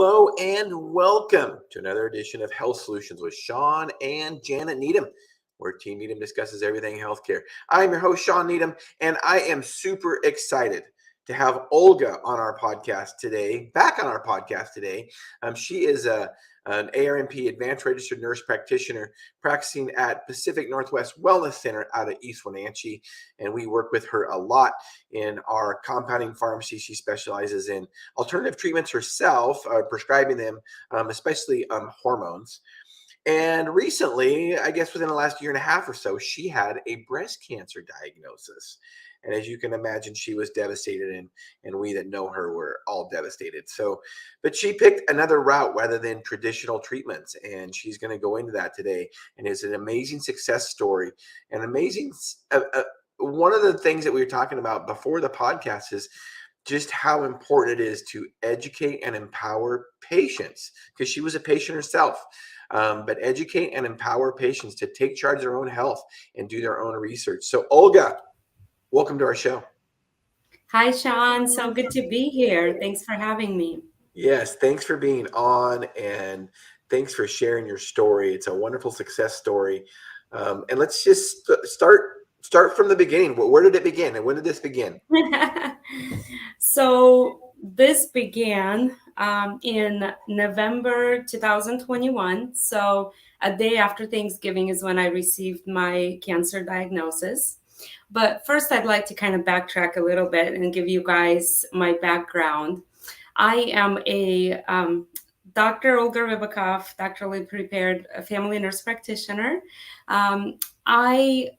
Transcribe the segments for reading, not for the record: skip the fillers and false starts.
Hello and welcome to another edition of Health Solutions with Shawn and Janet Needham, where Team Needham discusses everything healthcare. I'm your host, Shawn Needham, and I am super excited to have Olga on our podcast today, back on our podcast today. She is an ARNP, Advanced Registered Nurse Practitioner, practicing at Pacific Northwest Wellness Center out of East Wenatchee, and we work with her a lot in our compounding pharmacy. She specializes in alternative treatments herself, prescribing them, especially hormones. And recently, I guess within the last year and a half or so, she had a breast cancer diagnosis. And as you can imagine, she was devastated, and we that know her were all devastated. But she picked another route rather than traditional treatments, and she's going to go into that today. And it's an amazing success story, an amazing. One of the things that we were talking about before the podcast is just how important it is to educate and empower patients, because she was a patient herself. But educate and empower patients to take charge of their own health and do their own research. So, Olga, welcome to our show. Hi, Shawn. So good to be here. Thanks for having me. Yes, thanks for being on, and thanks for sharing your story. It's a wonderful success story. And let's just start from the beginning. Where did it begin, and when did this begin? So this began in November 2021. So a day after Thanksgiving is when I received my cancer diagnosis. But first, I'd like to kind of backtrack a little bit and give you guys my background. I am a Dr. Olga Rybakov, doctorally prepared family nurse practitioner. I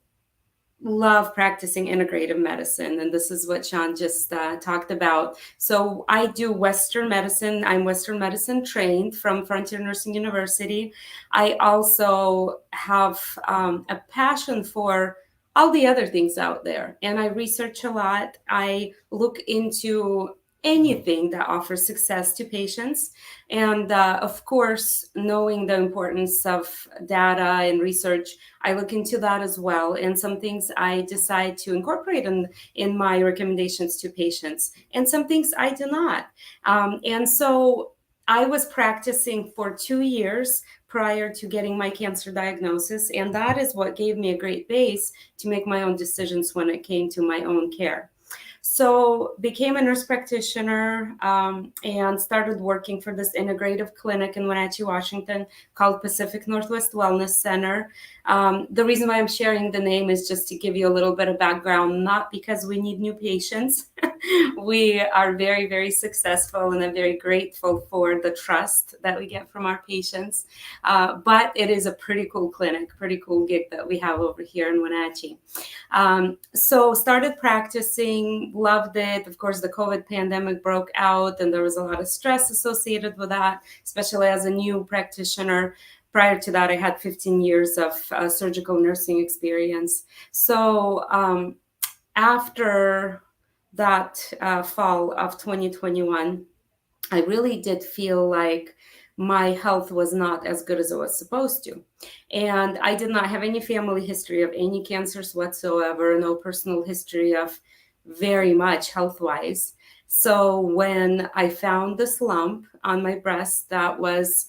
love practicing integrative medicine, and this is what Shawn just talked about. So I do Western medicine. I'm Western medicine trained from Frontier Nursing University. I also have a passion for all the other things out there, and I research a lot. I look into anything that offers success to patients. And of course, knowing the importance of data and research, I look into that as well. And some things I decide to incorporate in my recommendations to patients, and some things I do not. And so I was practicing for 2 years prior to getting my cancer diagnosis. And that is what gave me a great base to make my own decisions when it came to my own care. So became a nurse practitioner and started working for this integrative clinic in Wenatchee, Washington called Pacific Northwest Wellness Center. The reason why I'm sharing the name is just to give you a little bit of background, not because we need new patients. We are very, very successful, and I'm very grateful for the trust that we get from our patients. But it is a pretty cool clinic, pretty cool gig that we have over here in Wenatchee. So started practicing, loved it. Of course, the COVID pandemic broke out, and there was a lot of stress associated with that, especially as a new practitioner. Prior to that, I had 15 years of surgical nursing experience. So after that fall of 2021, I really did feel like my health was not as good as it was supposed to. And I did not have any family history of any cancers whatsoever, no personal history of very much health-wise. So when I found this lump on my breast that was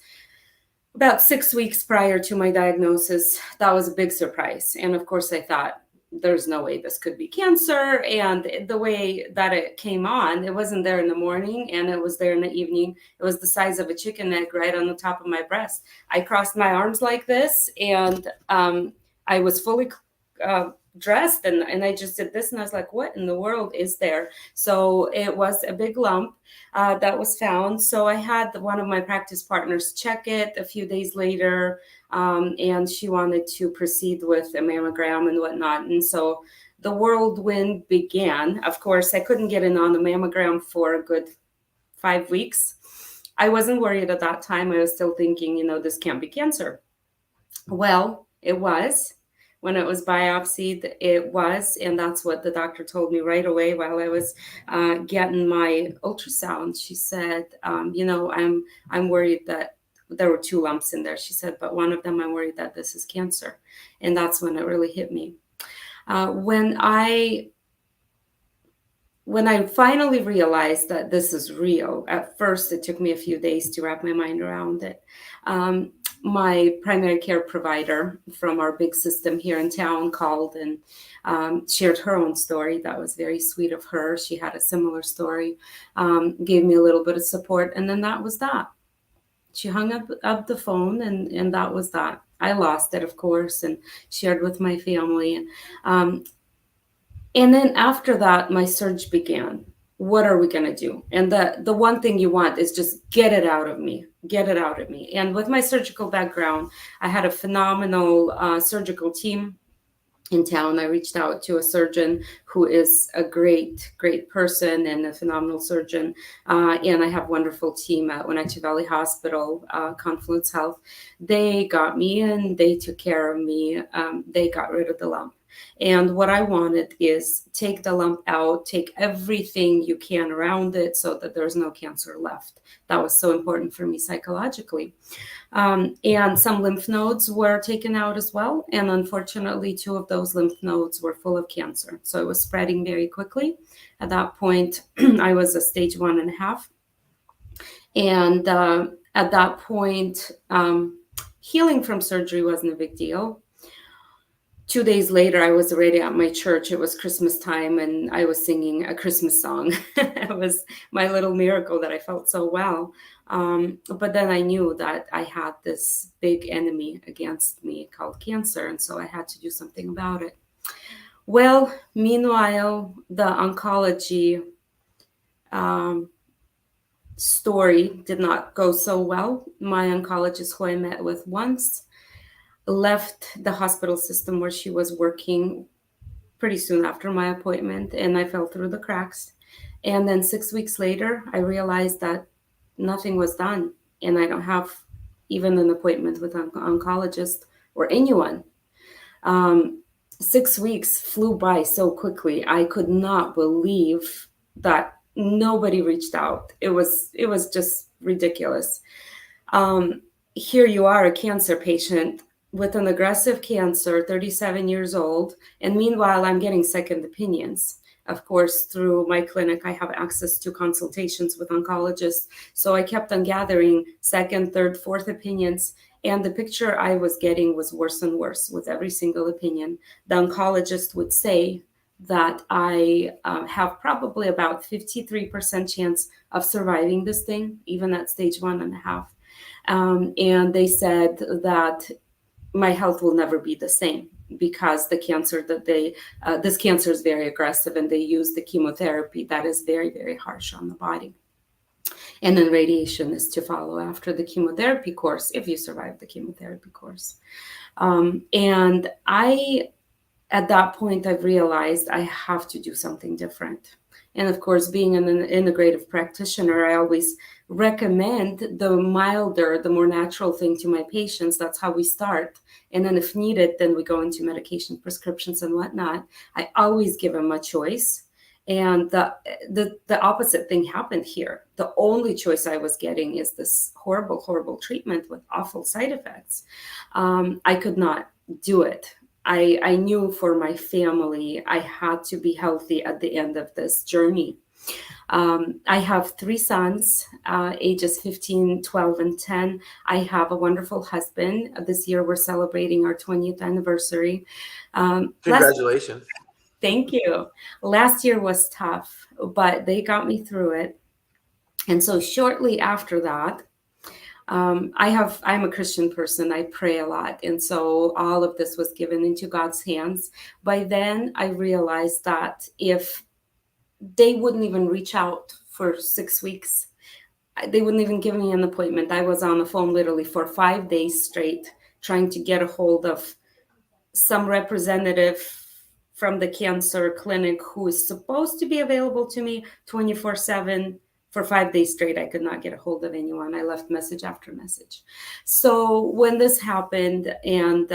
about 6 weeks prior to my diagnosis, that was a big surprise. And of course, I thought, there's no way this could be cancer. And the way that it came on, it wasn't there in the morning and it was there in the evening. It was the size of a chicken egg right on the top of my breast. I crossed my arms like this, and I was fully dressed, and I just did this, and I was like, what in the world is there? So it was a big lump that was found. So I had one of my practice partners check it a few days later, and she wanted to proceed with a mammogram and whatnot. And so the whirlwind began. Of course, I couldn't get in on the mammogram for a good 5 weeks. I wasn't worried at that time. I was still thinking, this can't be cancer. Well, it was. When it was biopsied, it was, and that's what the doctor told me right away while I was getting my ultrasound. She said, I'm worried that there were 2 lumps in there. She said, but one of them, I'm worried that this is cancer. And that's when it really hit me. When I when I finally realized that this is real, at first it took me a few days to wrap my mind around it. My primary care provider from our big system here in town called and shared her own story. That was very sweet of her. She had a similar story, gave me a little bit of support, and then that was that. She hung up the phone, and that was that. I lost it, of course, and shared with my family. And then after that, my search began. What are we going to do? And the one thing you want is just get it out of me, get it out of me. And with my surgical background, I had a phenomenal surgical team in town. I reached out to a surgeon who is a great, great person and a phenomenal surgeon. And I have a wonderful team at Wenatchee Valley Hospital, Confluence Health. They got me and they took care of me. They got rid of the lump. And what I wanted is take the lump out, take everything you can around it so that there's no cancer left. That was so important for me psychologically. And some lymph nodes were taken out as well. And unfortunately, 2 of those lymph nodes were full of cancer. So it was spreading very quickly. At that point, I was a stage 1.5. And at that point, healing from surgery wasn't a big deal. 2 days later, I was already at my church. It was Christmas time, and I was singing a Christmas song. It was my little miracle that I felt so well. But then I knew that I had this big enemy against me called cancer, and so I had to do something about it. Well, meanwhile, the oncology story did not go so well. My oncologist, who I met with once, left the hospital system where she was working pretty soon after my appointment, and I fell through the cracks. And then 6 weeks later, I realized that nothing was done, and I don't have even an appointment with an oncologist or anyone. 6 weeks flew by so quickly. I could not believe that nobody reached out. It was just ridiculous. Here you are, a cancer patient with an aggressive cancer, 37 years old, and meanwhile, I'm getting second opinions. Of course, through my clinic, I have access to consultations with oncologists, so I kept on gathering second, third, fourth opinions, and the picture I was getting was worse and worse with every single opinion. The oncologist would say that I have probably about 53% chance of surviving this thing, even at stage 1.5. And they said that my health will never be the same because the cancer that this cancer is very aggressive, and they use the chemotherapy that is very, very harsh on the body. And then radiation is to follow after the chemotherapy course, if you survive the chemotherapy course. And at that point, I've realized I have to do something different. And of course, being an integrative practitioner, I always recommend the milder, the more natural thing to my patients. That's how we start. And then if needed, then we go into medication prescriptions and whatnot. I always give them a choice. And the opposite thing happened here. The only choice I was getting is this horrible, horrible treatment with awful side effects. I could not do it. I knew for my family, I had to be healthy at the end of this journey. I have 3 sons, ages 15, 12, and 10. I have a wonderful husband. This year, we're celebrating our 20th anniversary. Congratulations. Thank you. Last year was tough, but they got me through it. And so shortly after that, I'm a Christian person. I pray a lot. And so all of this was given into God's hands. By then, I realized that if they wouldn't even reach out for 6 weeks, they wouldn't even give me an appointment. I was on the phone literally for 5 days straight, trying to get a hold of some representative from the cancer clinic who is supposed to be available to me 24/7. For 5 days straight, I could not get a hold of anyone. I left message after message. So when this happened, and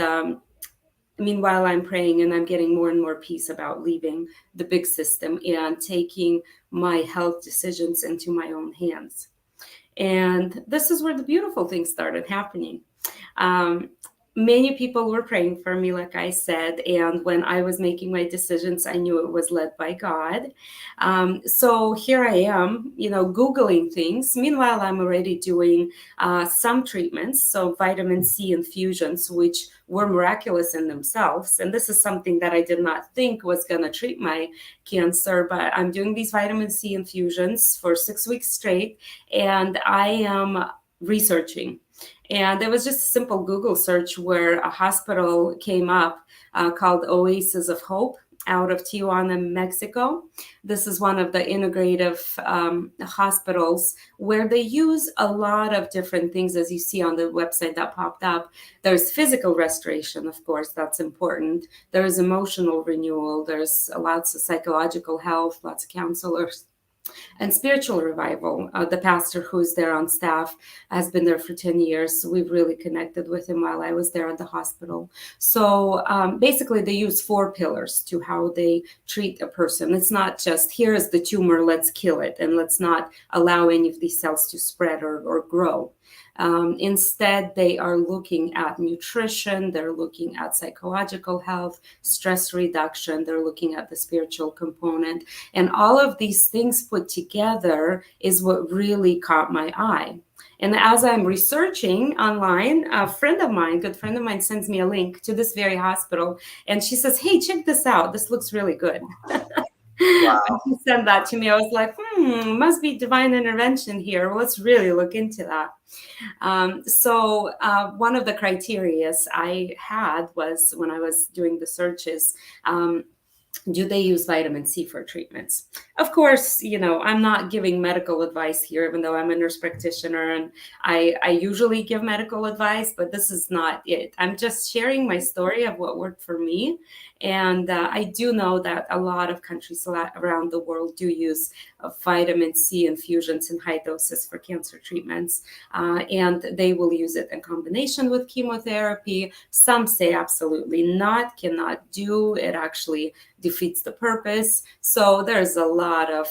meanwhile, I'm praying and I'm getting more and more peace about leaving the big system and taking my health decisions into my own hands. And this is where the beautiful things started happening. many people were praying for me, like I said. And when I was making my decisions, I knew it was led by God. So here I am, Googling things. Meanwhile, I'm already doing some treatments. So vitamin C infusions, which were miraculous in themselves. And this is something that I did not think was going to treat my cancer, but I'm doing these vitamin C infusions for 6 weeks straight. And I am researching. And there was just a simple Google search where a hospital came up called Oasis of Hope out of Tijuana, Mexico. This is one of the integrative hospitals where they use a lot of different things, as you see on the website that popped up. There's physical restoration, of course, that's important. There's emotional renewal. There's lots of psychological health, lots of counselors. And spiritual revival. The pastor who's there on staff has been there for 10 years. So we've really connected with him while I was there at the hospital. So basically, they use 4 pillars to how they treat a person. It's not just, here is the tumor, let's kill it, and let's not allow any of these cells to spread or grow. Instead, they are looking at nutrition, they're looking at psychological health, stress reduction, they're looking at the spiritual component. And all of these things put together is what really caught my eye. And as I'm researching online, a good friend of mine, sends me a link to this very hospital. And she says, hey, check this out. This looks really good. Wow. When she sent that to me, I was like, must be divine intervention here. Well, let's really look into that. So one of the criteria I had was, when I was doing the searches, do they use vitamin C for treatments? Of course, I'm not giving medical advice here, even though I'm a nurse practitioner, and I usually give medical advice, but this is not it. I'm just sharing my story of what worked for me. And I do know that a lot of countries around the world do use vitamin C infusions in high doses for cancer treatments. And they will use it in combination with chemotherapy. Some say absolutely not, cannot do. It actually defeats the purpose. So there's a lot of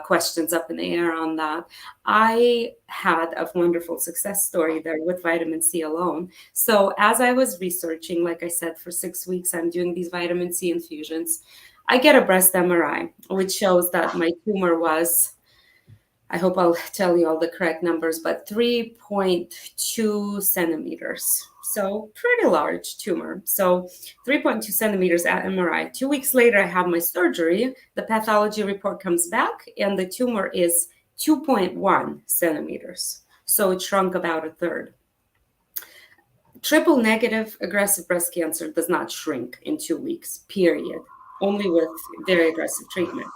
questions up in the air on that. I had a wonderful success story there with vitamin C alone. So as I was researching, like I said, for 6 weeks, I'm doing these vitamin C infusions. I get a breast MRI, which shows that my tumor was, I hope I'll tell you all the correct numbers, but 3.2 centimeters. So pretty large tumor. So 3.2 centimeters at MRI. 2 weeks later, I have my surgery. The pathology report comes back, and the tumor is 2.1 centimeters. So it shrunk about a third. Triple negative aggressive breast cancer does not shrink in 2 weeks, period. Only with very aggressive treatment.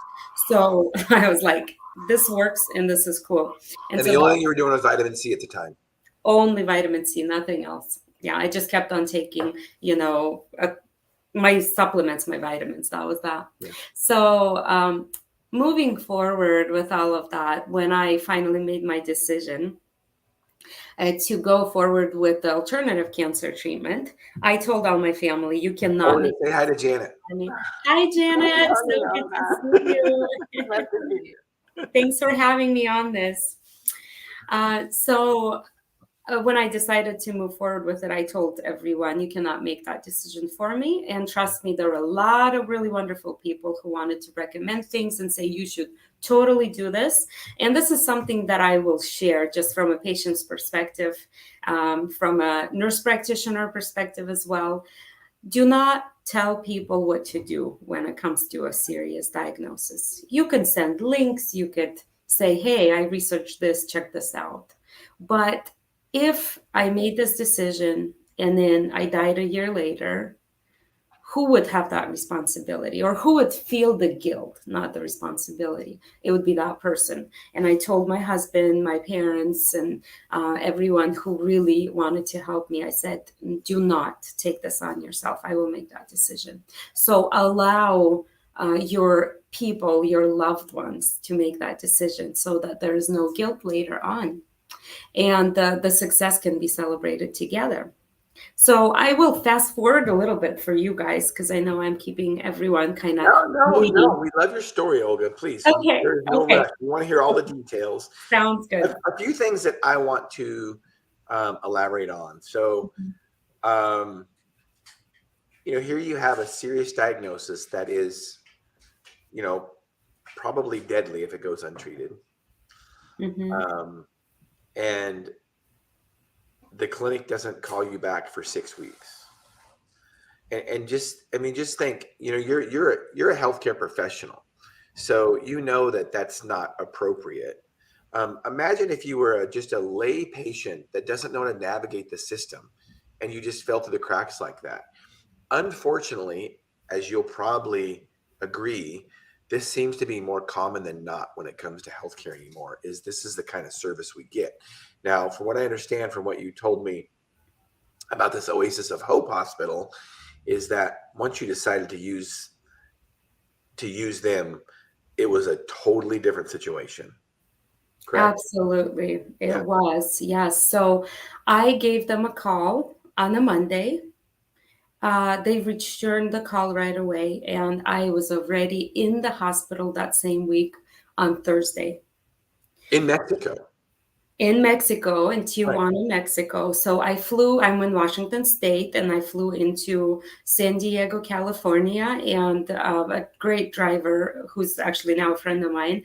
So I was like, this works and this is cool. And so the only thing you were doing was vitamin C at the time? Only vitamin C, nothing else. Yeah, I just kept on taking, my supplements, my vitamins. That was that. Yeah. So moving forward with all of that, when I finally made my decision to go forward with the alternative cancer treatment, I told all my family, you cannot. Say hi to Janet. Hi, Janet. So good to see you. Thanks for having me on this. When I decided to move forward with it, I told everyone, you cannot make that decision for me. And trust me, there were a lot of really wonderful people who wanted to recommend things and say, you should totally do this. And this is something that I will share just from a patient's perspective, from a nurse practitioner perspective as well. Do not tell people what to do when it comes to a serious diagnosis. You can send links. You could say, hey, I researched this, check this out. But if I made this decision and then I died a year later, who would have that responsibility, or who would feel the guilt, not the responsibility? It would be that person. And I told my husband, my parents, and everyone who really wanted to help me, I said, do not take this on yourself. I will make that decision. So allow your people, your loved ones, to make that decision so that there is no guilt later on. And the success can be celebrated together. So I will fast forward a little bit for you guys, because I know I'm keeping everyone kind of. No. We love your story, Olga. Please. Okay. There's no rush. We want to hear all the details. Sounds good. A few things that I want to elaborate on. So here you have a serious diagnosis that is, probably deadly if it goes untreated. Mm-hmm. And the clinic doesn't call you back for 6 weeks. And just think, you're a healthcare professional, so that's not appropriate. Imagine if you were just a lay patient that doesn't know how to navigate the system, and you just fell through the cracks like that. Unfortunately, as you'll probably agree, this seems to be more common than not when it comes to healthcare anymore. This is the kind of service we get now. From what I understand, from what you told me about this Oasis of Hope hospital, is that once you decided to use them, it was a totally different situation. Correct? Absolutely. Yeah. It was. Yes. So I gave them a call on a Monday. They returned the call right away, and I was already in the hospital that same week on Thursday. In Mexico. In Mexico, in Right. Tijuana, Mexico. So I'm in Washington State, and I flew into San Diego, California, and a great driver who's actually now a friend of mine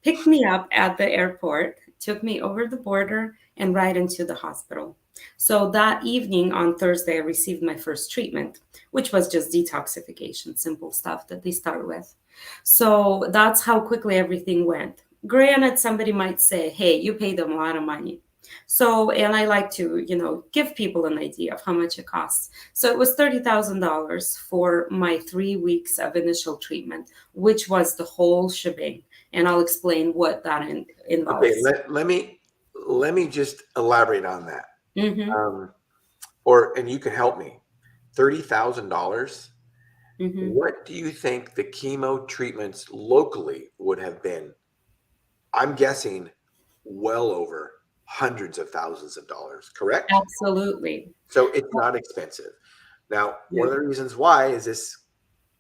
picked me up at the airport, took me over the border, and right into the hospital. So that evening on Thursday, I received my first treatment, which was just detoxification, simple stuff that they start with. So that's how quickly everything went. Granted, somebody might say, hey, you paid them a lot of money. So, and I like to, give people an idea of how much it costs. So it was $30,000 for my 3 weeks of initial treatment, which was the whole shebang. And I'll explain what that involves. Okay, let me just elaborate on that. Mm-hmm. And you can help me. $30,000. Mm-hmm. What do you think the chemo treatments locally would have been? I'm guessing well over hundreds of thousands of dollars, correct? Absolutely. So it's not expensive. Now, one of the reasons why is this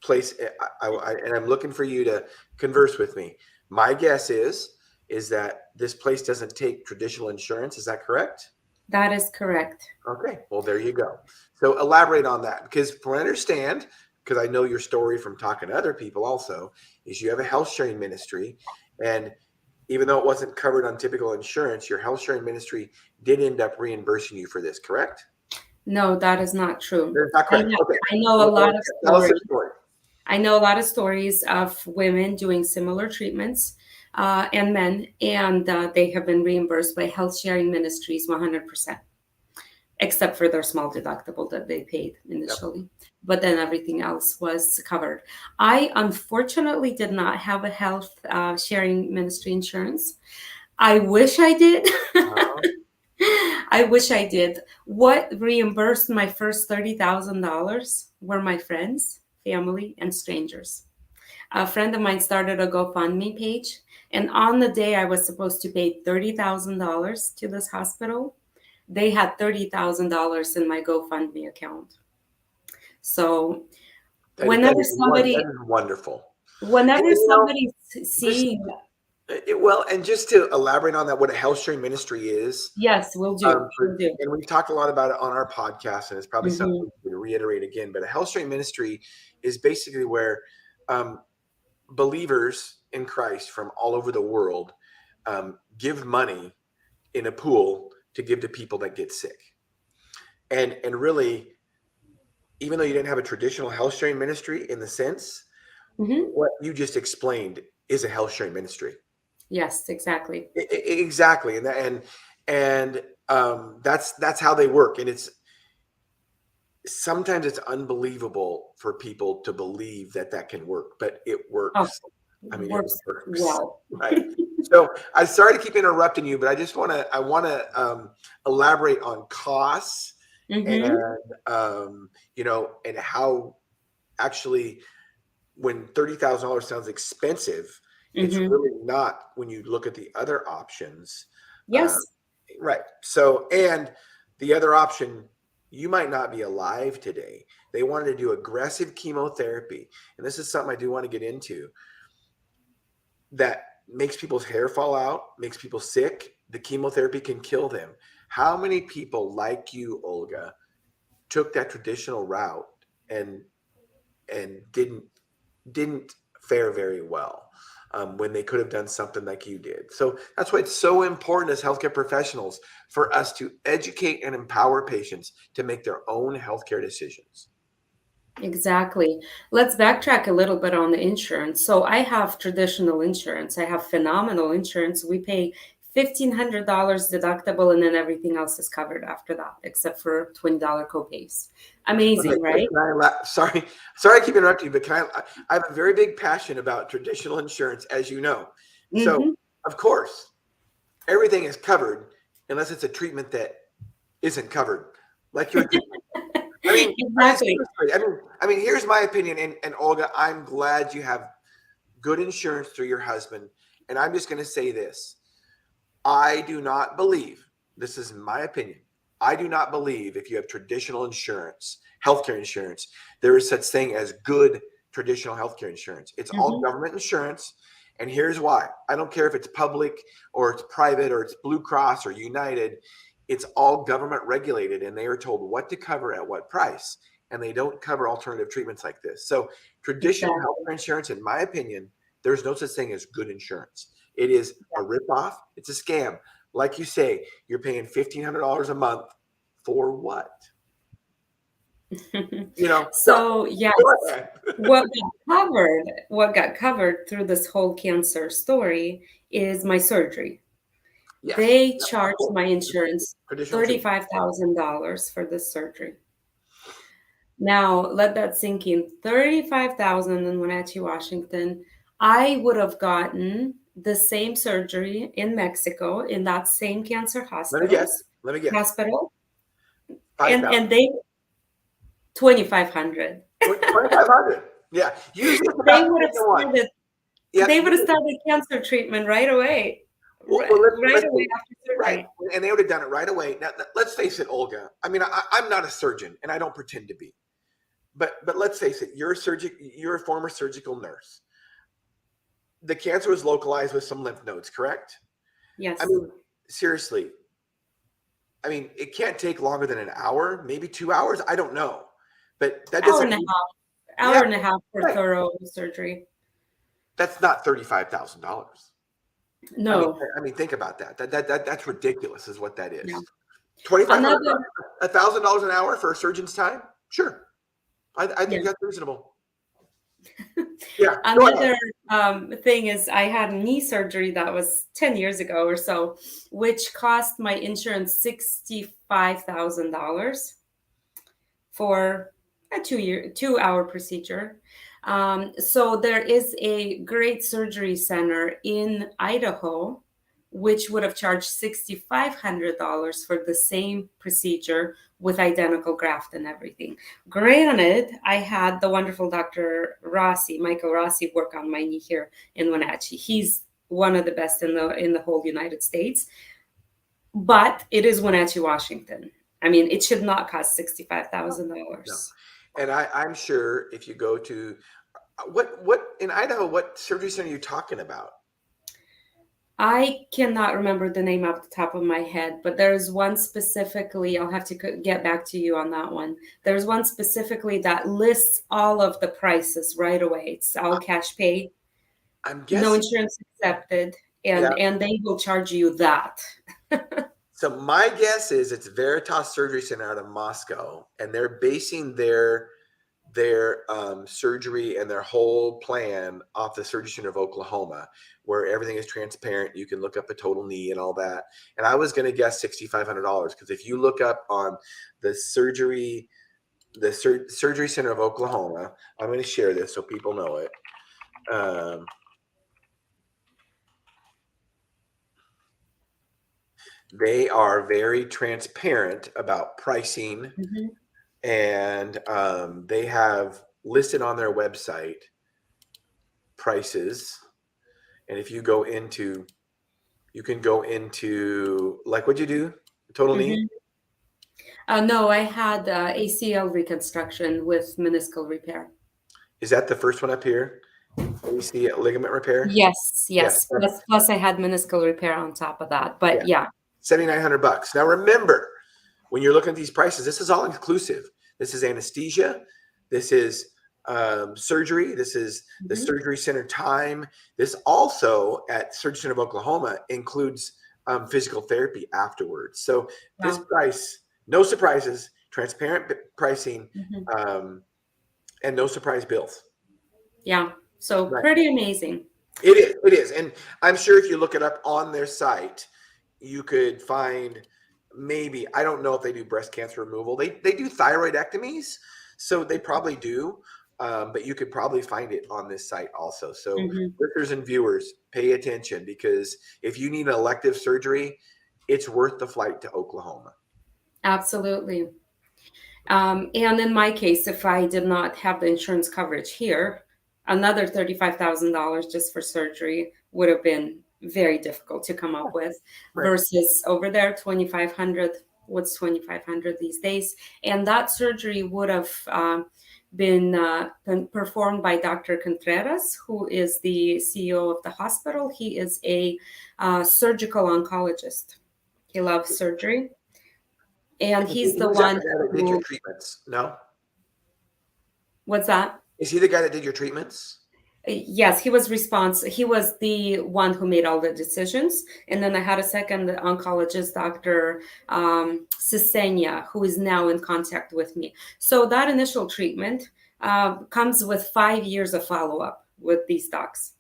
place, and I'm looking for you to converse with me. My guess is that this place doesn't take traditional insurance. Is that correct? That is correct. Okay, well, there you go. So elaborate on that, because from what I understand, because I know your story from talking to other people also, is you have a health sharing ministry, and even though it wasn't covered on typical insurance, your health sharing ministry did end up reimbursing you for this, correct? No, that is not true. That's not correct. Okay. I know a lot of Tell us stories. the story. I know a lot of stories of women doing similar treatments and men, and they have been reimbursed by health sharing ministries 100%, except for their small deductible that they paid initially. Yep. But then everything else was covered. I unfortunately did not have a health sharing ministry insurance. I wish I did. I wish I did. What reimbursed my first $30,000 were my friends, family, and strangers. A friend of mine started a GoFundMe page, and on the day I was supposed to pay $30,000 to this hospital, they had $30,000 in my GoFundMe account. So whenever somebody, that is wonderful. Whenever somebody's seeing. Well, and just to elaborate on that, what a health sharing ministry is. Yes, we'll do. We'll do. And we've talked a lot about it on our podcast, and it's probably something we can reiterate again. But a health sharing ministry is basically where believers in Christ from all over the world give money in a pool to give to people that get sick. And really, even though you didn't have a traditional health sharing ministry in the sense, what you just explained is a health sharing ministry. Yes, exactly. Exactly. And that's how they work. And sometimes it's unbelievable for people to believe that can work, but it works. Oh, it works well. Right. So I'm sorry to keep interrupting you, but I want to elaborate on costs and and how actually when $30,000 sounds expensive, it's really not when you look at the other options. Yes. Right. So, and the other option, you might not be alive today. They wanted to do aggressive chemotherapy. And this is something I do want to get into, that makes people's hair fall out, makes people sick. The chemotherapy can kill them. How many people like you, Olga, took that traditional route and didn't fare very well when they could have done something like you did. So that's why it's so important as healthcare professionals for us to educate and empower patients to make their own healthcare decisions. Exactly. Let's backtrack a little bit on the insurance. So I have traditional insurance. I have phenomenal insurance. We pay $1,500 deductible, and then everything else is covered after that, except for $20 copays. Amazing, right? Sorry, I keep interrupting you, but I have a very big passion about traditional insurance, as you know. So, of course, everything is covered unless it's a treatment that isn't covered, like your treatment. I mean, exactly. I mean, here's my opinion, and Olga, I'm glad you have good insurance through your husband. And I'm just going to say this. I do not believe, this is my opinion, I do not believe if you have traditional insurance, healthcare insurance, there is such thing as good traditional healthcare insurance. It's all government insurance. And here's why. I don't care if it's public or it's private or it's Blue Cross or United. It's all government regulated, and they are told what to cover at what price. And they don't cover alternative treatments like this. So traditional healthcare insurance, in my opinion, there's no such thing as good insurance. It is a ripoff. It's a scam. Like you say, you're paying $1,500 a month for what? So yes, what got covered through this whole cancer story is my surgery. Yes. They charged my insurance $35,000 for this surgery. Now let that sink in. $35,000 in Wenatchee, Washington. I would have gotten the same surgery in Mexico in that same cancer hospital. Let me guess. Hospital. And they $2,500. $2,500. Yeah. They would have started cancer treatment right away. Right away after surgery. Right. And they would have done it right away. Now, let's face it, Olga. I mean, I'm not a surgeon, and I don't pretend to be. But let's face it, you're a former surgical nurse. The cancer was localized with some lymph nodes, correct? Yes. I mean, seriously. I mean, it can't take longer than an hour, maybe 2 hours. I don't know. But that doesn't hour and a half for thorough surgery. That's not $35,000. No. I mean, think about that. That's ridiculous, is what that is. Yeah. $2,500, $1,000 an hour for a surgeon's time? Sure. I think that's reasonable. Yeah. Another thing is I had knee surgery that was 10 years ago or so, which cost my insurance $65,000 for a 2-hour procedure. So there is a great surgery center in Idaho, which would have charged $6,500 for the same procedure with identical graft and everything. Granted, I had the wonderful Dr. Michael Rossi, work on my knee here in Wenatchee. He's one of the best in the whole United States. But it is Wenatchee, Washington. I mean, it should not cost $65,000. No. And I'm sure if you go to what in Idaho, what surgery center are you talking about? I cannot remember the name off the top of my head, but there's one specifically, I'll have to get back to you on that one. There's one specifically that lists all of the prices right away. It's all cash pay. I'm guessing. No insurance accepted, and they will charge you that. So my guess is it's Veritas Surgery Center out of Moscow, and they're basing their surgery and their whole plan off the Surgery Center of Oklahoma, where everything is transparent. You can look up a total knee and all that. And I was going to guess $6,500 because if you look up on the Surgery Center of Oklahoma, I'm going to share this so people know it. They are very transparent about pricing. Mm-hmm. And they have listed on their website prices. And if you go into, you can go into, like, what'd you do? Total knee? No, I had ACL reconstruction with meniscal repair. Is that the first one up here? ACL ligament repair? Yes. Plus I had meniscal repair on top of that. But yeah. $7,900. Now remember, when you're looking at these prices, this is all inclusive. This is anesthesia. This is surgery. This is the surgery center time. This also at Surgery Center of Oklahoma includes physical therapy afterwards. So this price, no surprises, transparent pricing, and no surprise bills. Yeah. So pretty amazing. It is. And I'm sure if you look it up on their site, you could find maybe, I don't know if they do breast cancer removal. They do thyroidectomies, so they probably do. But you could probably find it on this site also. So listeners and viewers, pay attention, because if you need an elective surgery, it's worth the flight to Oklahoma. Absolutely. And in my case, if I did not have the insurance coverage here, another $35,000 just for surgery would have been very difficult to come up with, versus over there, $2,500. What's $2,500 these days? And that surgery would have been performed by Dr. Contreras, who is the CEO of the hospital. He is a surgical oncologist. He loves surgery. And he's the one that did your treatments. No? What's that? Is he the guy that did your treatments? Yes, he was He was the one who made all the decisions. And then I had a second oncologist, Dr. Sickened, who is now in contact with me. So that initial treatment comes with 5 years of follow-up with these docs.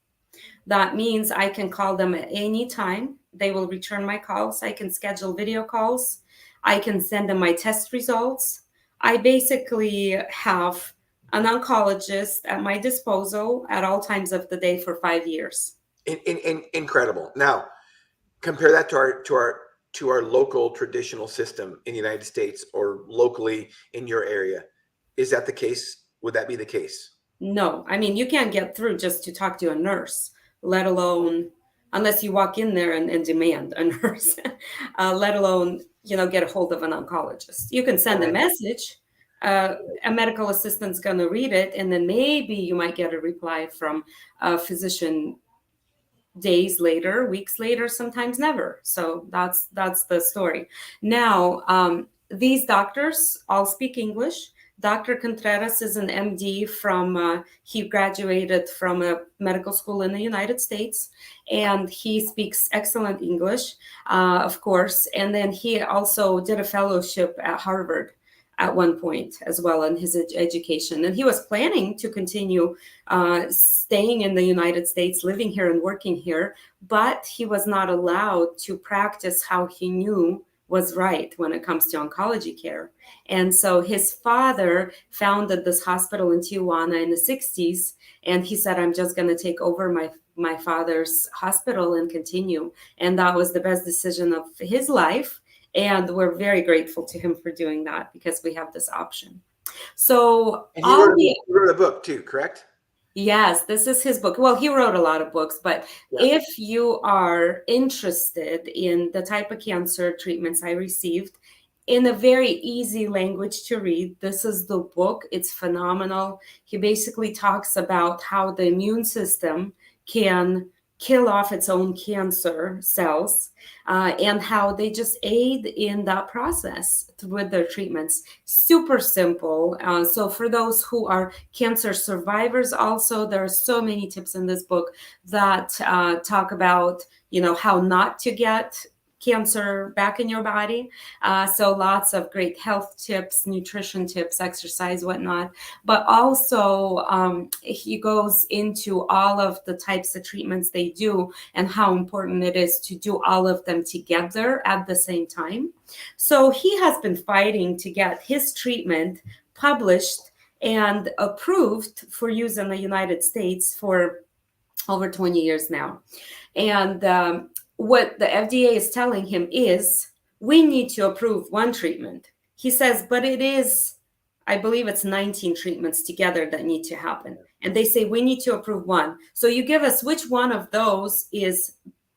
That means I can call them at any time. They will return my calls. I can schedule video calls. I can send them my test results. I basically have an oncologist at my disposal at all times of the day for 5 years. Incredible. Now, compare that to our local traditional system in the United States, or locally in your area. Is that the case? Would that be the case? No. I mean, you can't get through just to talk to a nurse, let alone, unless you walk in there and demand a nurse, let alone, get a hold of an oncologist. You can send a message. A medical assistant's going to read it, and then maybe you might get a reply from a physician days later, weeks later, sometimes never. So that's the story. Now, these doctors all speak English. Dr. Contreras is an MD he graduated from a medical school in the United States, and he speaks excellent English, of course. And then he also did a fellowship at Harvard at one point as well in his education. And he was planning to continue staying in the United States, living here and working here, but he was not allowed to practice how he knew was right when it comes to oncology care. And so his father founded this hospital in Tijuana in the 60s. And he said, I'm just going to take over my father's hospital and continue. And that was the best decision of his life. And we're very grateful to him for doing that, because we have this option. So he wrote a book too, correct? Yes, this is his book. Well, he wrote a lot of books, but if you are interested in the type of cancer treatments I received in a very easy language to read, this is the book. It's phenomenal. He basically talks about how the immune system can kill off its own cancer cells, and how they just aid in that process with their treatments. Super simple. So for those who are cancer survivors also, there are so many tips in this book that talk about, how not to get cancer back in your body. So lots of great health tips, nutrition tips, exercise, whatnot. But also he goes into all of the types of treatments they do and how important it is to do all of them together at the same time. So he has been fighting to get his treatment published and approved for use in the United States for over 20 years now. And what the FDA is telling him is, we need to approve one treatment. He says, but it is, I believe it's 19 treatments together that need to happen. And they say, we need to approve one. So you give us which one of those is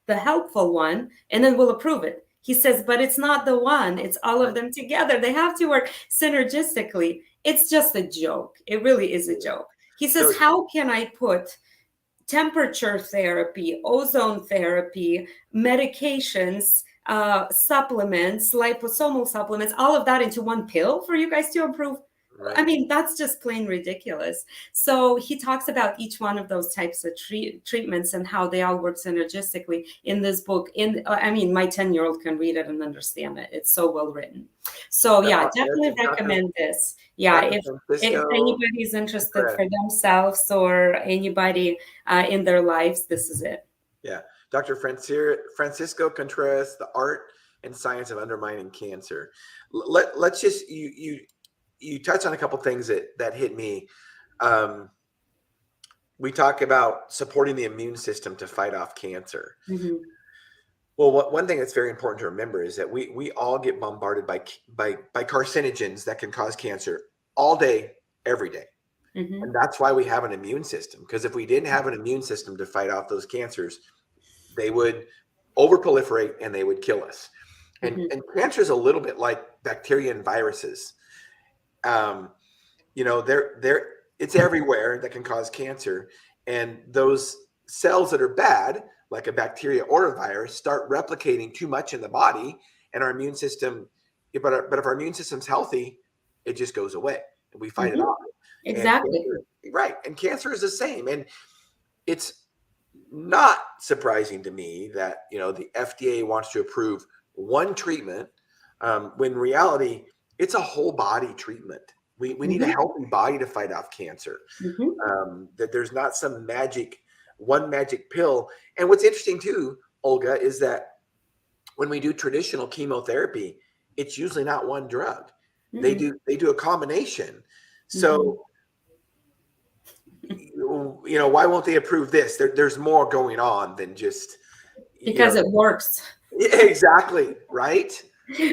the helpful one, and then we'll approve it. He says, but it's not the one, it's all of them together. They have to work synergistically. It's just a joke. It really is a joke. He says, how can I put temperature therapy, ozone therapy, medications, supplements, liposomal supplements, all of that into one pill for you guys to approve? I mean, that's just plain ridiculous. So he talks about each one of those types of treatments and how they all work synergistically in this book. I mean, my 10-year-old can read it and understand it. It's so well written. So yeah, definitely recommend this. Yeah, if anybody's interested for themselves or anybody in their lives, this is it. Yeah, Dr. Francisco Contreras, The Art and Science of Undermining Cancer. Let's just you touched on a couple things that hit me. We talk about supporting the immune system to fight off cancer. Mm-hmm. Well, one thing that's very important to remember is that we all get bombarded by carcinogens that can cause cancer all day, every day. Mm-hmm. And that's why we have an immune system, because if we didn't have an immune system to fight off those cancers, they would overproliferate and they would kill us. And, Mm-hmm. and cancer is a little bit like bacteria and viruses. You know, it's everywhere that can cause cancer. And those cells that are bad, like a bacteria or a virus, start replicating too much in the body, and our immune system, but if our immune system's healthy, it just goes away and we fight Mm-hmm. it off. Exactly. Right. And cancer is the same. And it's not surprising to me that, you know, the FDA wants to approve one treatment, when in reality, it's a whole body treatment. We need a healthy body to fight off cancer. Mm-hmm. That there's not some one magic pill. And what's interesting too, Olga, is that when we do traditional chemotherapy, it's usually not one drug. Mm-hmm. They do a combination. So, you know, why won't they approve this? There's more going on than just because it works. Exactly, right?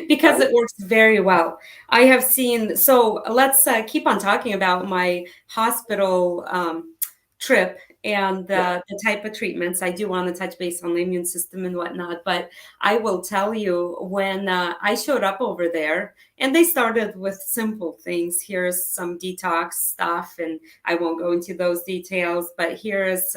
Because it works very well. I have seen, so let's keep on talking about my hospital trip and the type of treatments. I do want to touch base on the immune system and whatnot, but I will tell you, when I showed up over there, and they started with simple things. Here's some detox stuff, and I won't go into those details, but here's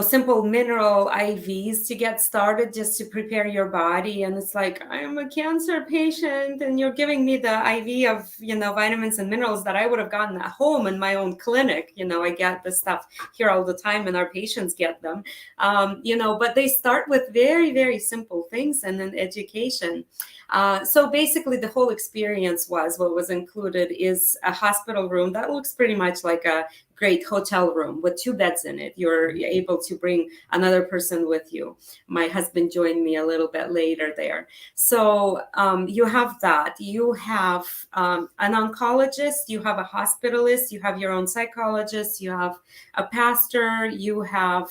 simple mineral IVs to get started, just to prepare your body. And it's like, I'm a cancer patient and you're giving me the IV of, vitamins and minerals that I would have gotten at home in my own clinic. I get this stuff here all the time and our patients get them, but they start with very, very simple things and then education. So basically the whole experience what was included is a hospital room that looks pretty much like a great hotel room with 2 beds in it. You're able to bring another person with you. My husband joined me a little bit later there. So you have that. You have an oncologist, you have a hospitalist, you have your own psychologist, you have a pastor, you have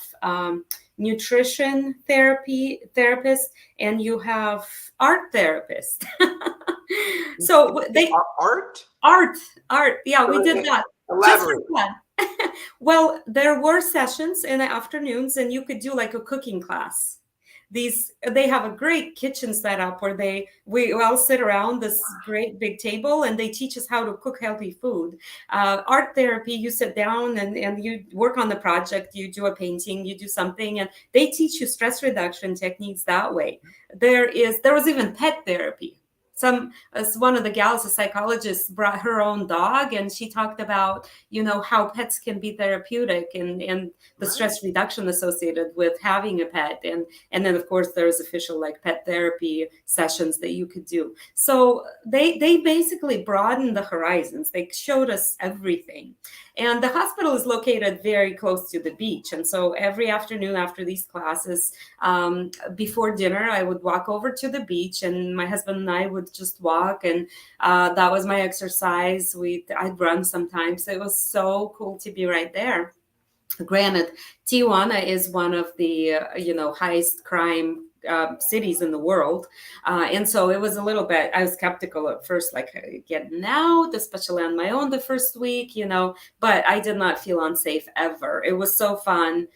nutrition therapist, and you have art therapist. So they art. Yeah, we did that. Elaborate. Well, there were sessions in the afternoons, and you could do like a cooking class. They have a great kitchen setup where we all sit around this great big table, and they teach us how to cook healthy food. Art therapy, you sit down and you work on the project, you do a painting, you do something, and they teach you stress reduction techniques that way. There was even pet therapy. One of the gals, a psychologist, brought her own dog, and she talked about, how pets can be therapeutic and the stress reduction associated with having a pet. And then, of course, there's official like pet therapy sessions that you could do. So they basically broadened the horizons. They showed us everything. And the hospital is located very close to the beach. And so every afternoon after these classes, before dinner, I would walk over to the beach, and my husband and I would just walk. And that was my exercise. I'd run sometimes. It was so cool to be right there. Granted, Tijuana is one of the, highest crime cities in the world. And so it was a little bit, I was skeptical at first, like getting out, especially on my own the first week, but I did not feel unsafe ever. It was so fun.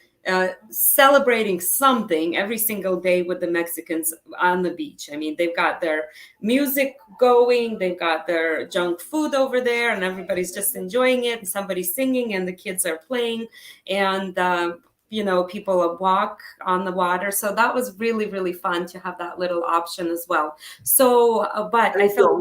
Celebrating something every single day with the Mexicans on the beach. I mean, they've got their music going, they've got their junk food over there, and everybody's just enjoying it. And somebody's singing, and the kids are playing, and people walk on the water. So that was really, really fun to have that little option as well. So, but I felt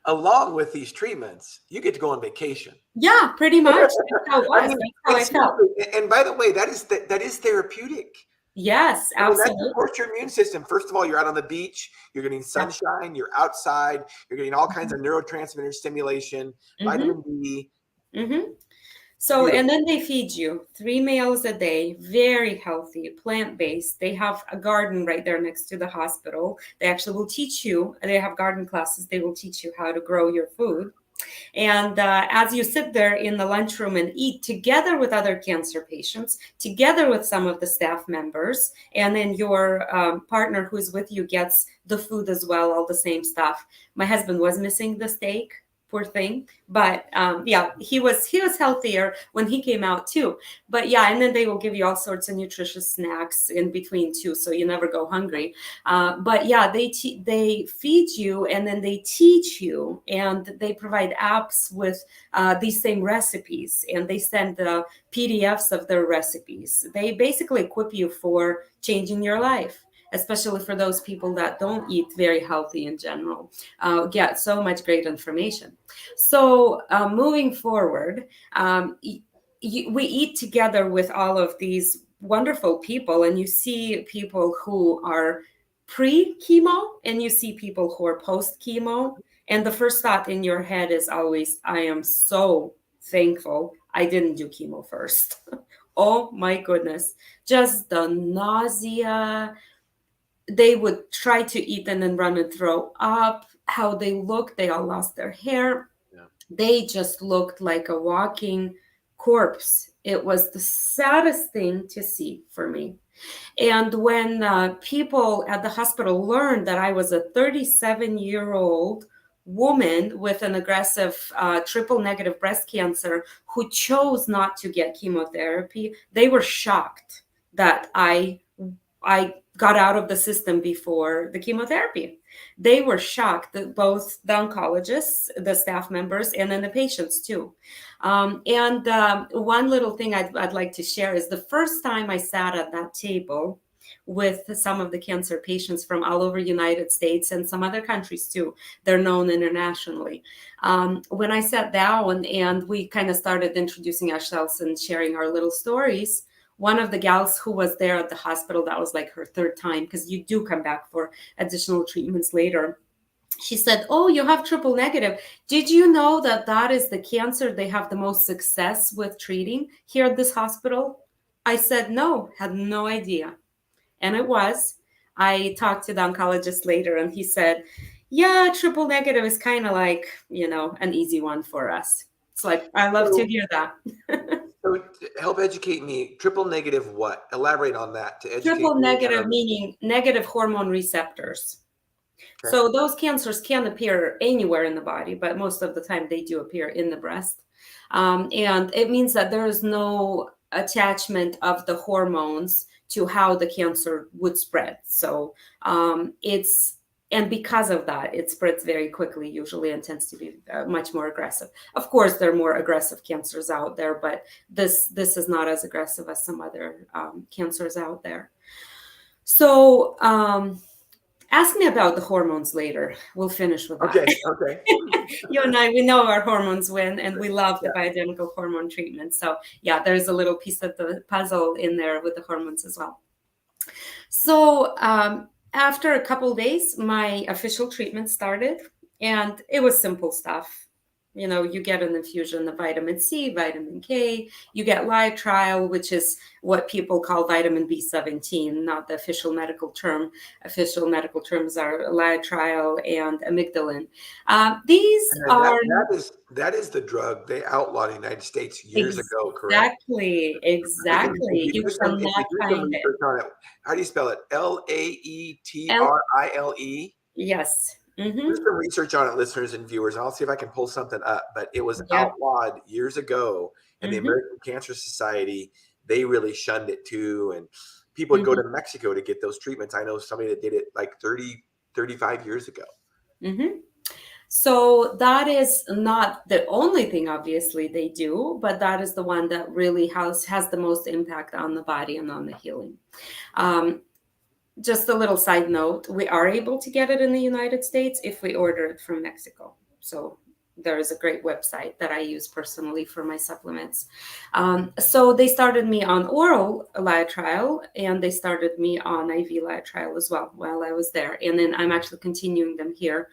along with these treatments, you get to go on vacation. Yeah, pretty much. That's how it was. I mean, That's how I felt. and by the way, that is therapeutic. Yes, I mean, that absolutely. supports your immune system. First of all, you're out on the beach, you're getting sunshine, you're outside, you're getting all kinds of neurotransmitter stimulation, vitamin D. Mm-hmm. So, and then they feed you 3 meals a day, very healthy, plant-based. They have a garden right there next to the hospital. They actually will teach you, they have garden classes, they will teach you how to grow your food. And as you sit there in the lunchroom and eat together with other cancer patients, together with some of the staff members, and then your partner who's with you gets the food as well, all the same stuff. My husband was missing the steak, poor thing, but yeah, he was healthier when he came out too. But yeah, and then they will give you all sorts of nutritious snacks in between too, so you never go hungry. But yeah, they feed you, and then they teach you, and they provide apps with these same recipes, and they send the PDFs of their recipes. They basically equip you for changing your life, especially for those people that don't eat very healthy in general, get so much great information. So moving forward, we eat together with all of these wonderful people, and you see people who are pre-chemo, and you see people who are post-chemo. And the first thought in your head is always, I am so thankful I didn't do chemo first. Oh my goodness. Just the nausea. They would try to eat and then run and throw up. How they looked, they all lost their hair. Yeah. They just looked like a walking corpse. It was the saddest thing to see for me. And when people at the hospital learned that I was a 37-year-old woman with an aggressive triple negative breast cancer who chose not to get chemotherapy, they were shocked that I got out of the system before the chemotherapy. They were shocked, that both the oncologists, the staff members, and then the patients too. One little thing I'd like to share is the first time I sat at that table with some of the cancer patients from all over United States and some other countries too. They're known internationally. When I sat down and we kind of started introducing ourselves and sharing our little stories, one of the gals who was there at the hospital, that was like her third time, because you do come back for additional treatments later. She said, oh, you have triple negative. Did you know that that is the cancer they have the most success with treating here at this hospital? I said, no, had no idea. And it was. I talked to the oncologist later, and he said, yeah, triple negative is kind of like, an easy one for us. It's like, I love to hear that. So help educate me. Triple negative what? Elaborate on that to educate Triple me. negative meaning negative hormone receptors. Okay. So those cancers can appear anywhere in the body, but most of the time they do appear in the breast. And it means that there is no attachment of the hormones to how the cancer would spread. So and because of that, it spreads very quickly usually and tends to be much more aggressive. Of course, there are more aggressive cancers out there, but this is not as aggressive as some other cancers out there. So ask me about the hormones later. We'll finish with that. Okay. You and I, we know our hormones win, and we love the bioidentical hormone treatment. So yeah, there's a little piece of the puzzle in there with the hormones as well. So after a couple of days, my official treatment started, and it was simple stuff. You get an infusion of vitamin C, vitamin K, you get Trial, which is what people call vitamin B17, not the official medical term. Official medical terms are Trial and amygdalin. That is the drug they outlawed in the United States years ago, correct? Exactly. You cannot find it. How do you spell it? Laetrile? Yes. Mm-hmm. Do some research on it, listeners and viewers. I'll see if I can pull something up. But it was outlawed years ago, and the American Cancer Society, they really shunned it too. And people would go to Mexico to get those treatments. I know somebody that did it like 30, 35 years ago. Mm-hmm. So that is not the only thing, obviously, they do, but that is the one that really has the most impact on the body and on the healing. Just a little side note, we are able to get it in the United States if we order it from Mexico. So there is a great website that I use personally for my supplements. So they started me on oral Laetrile, and they started me on IV Laetrile as well while I was there. And then I'm actually continuing them here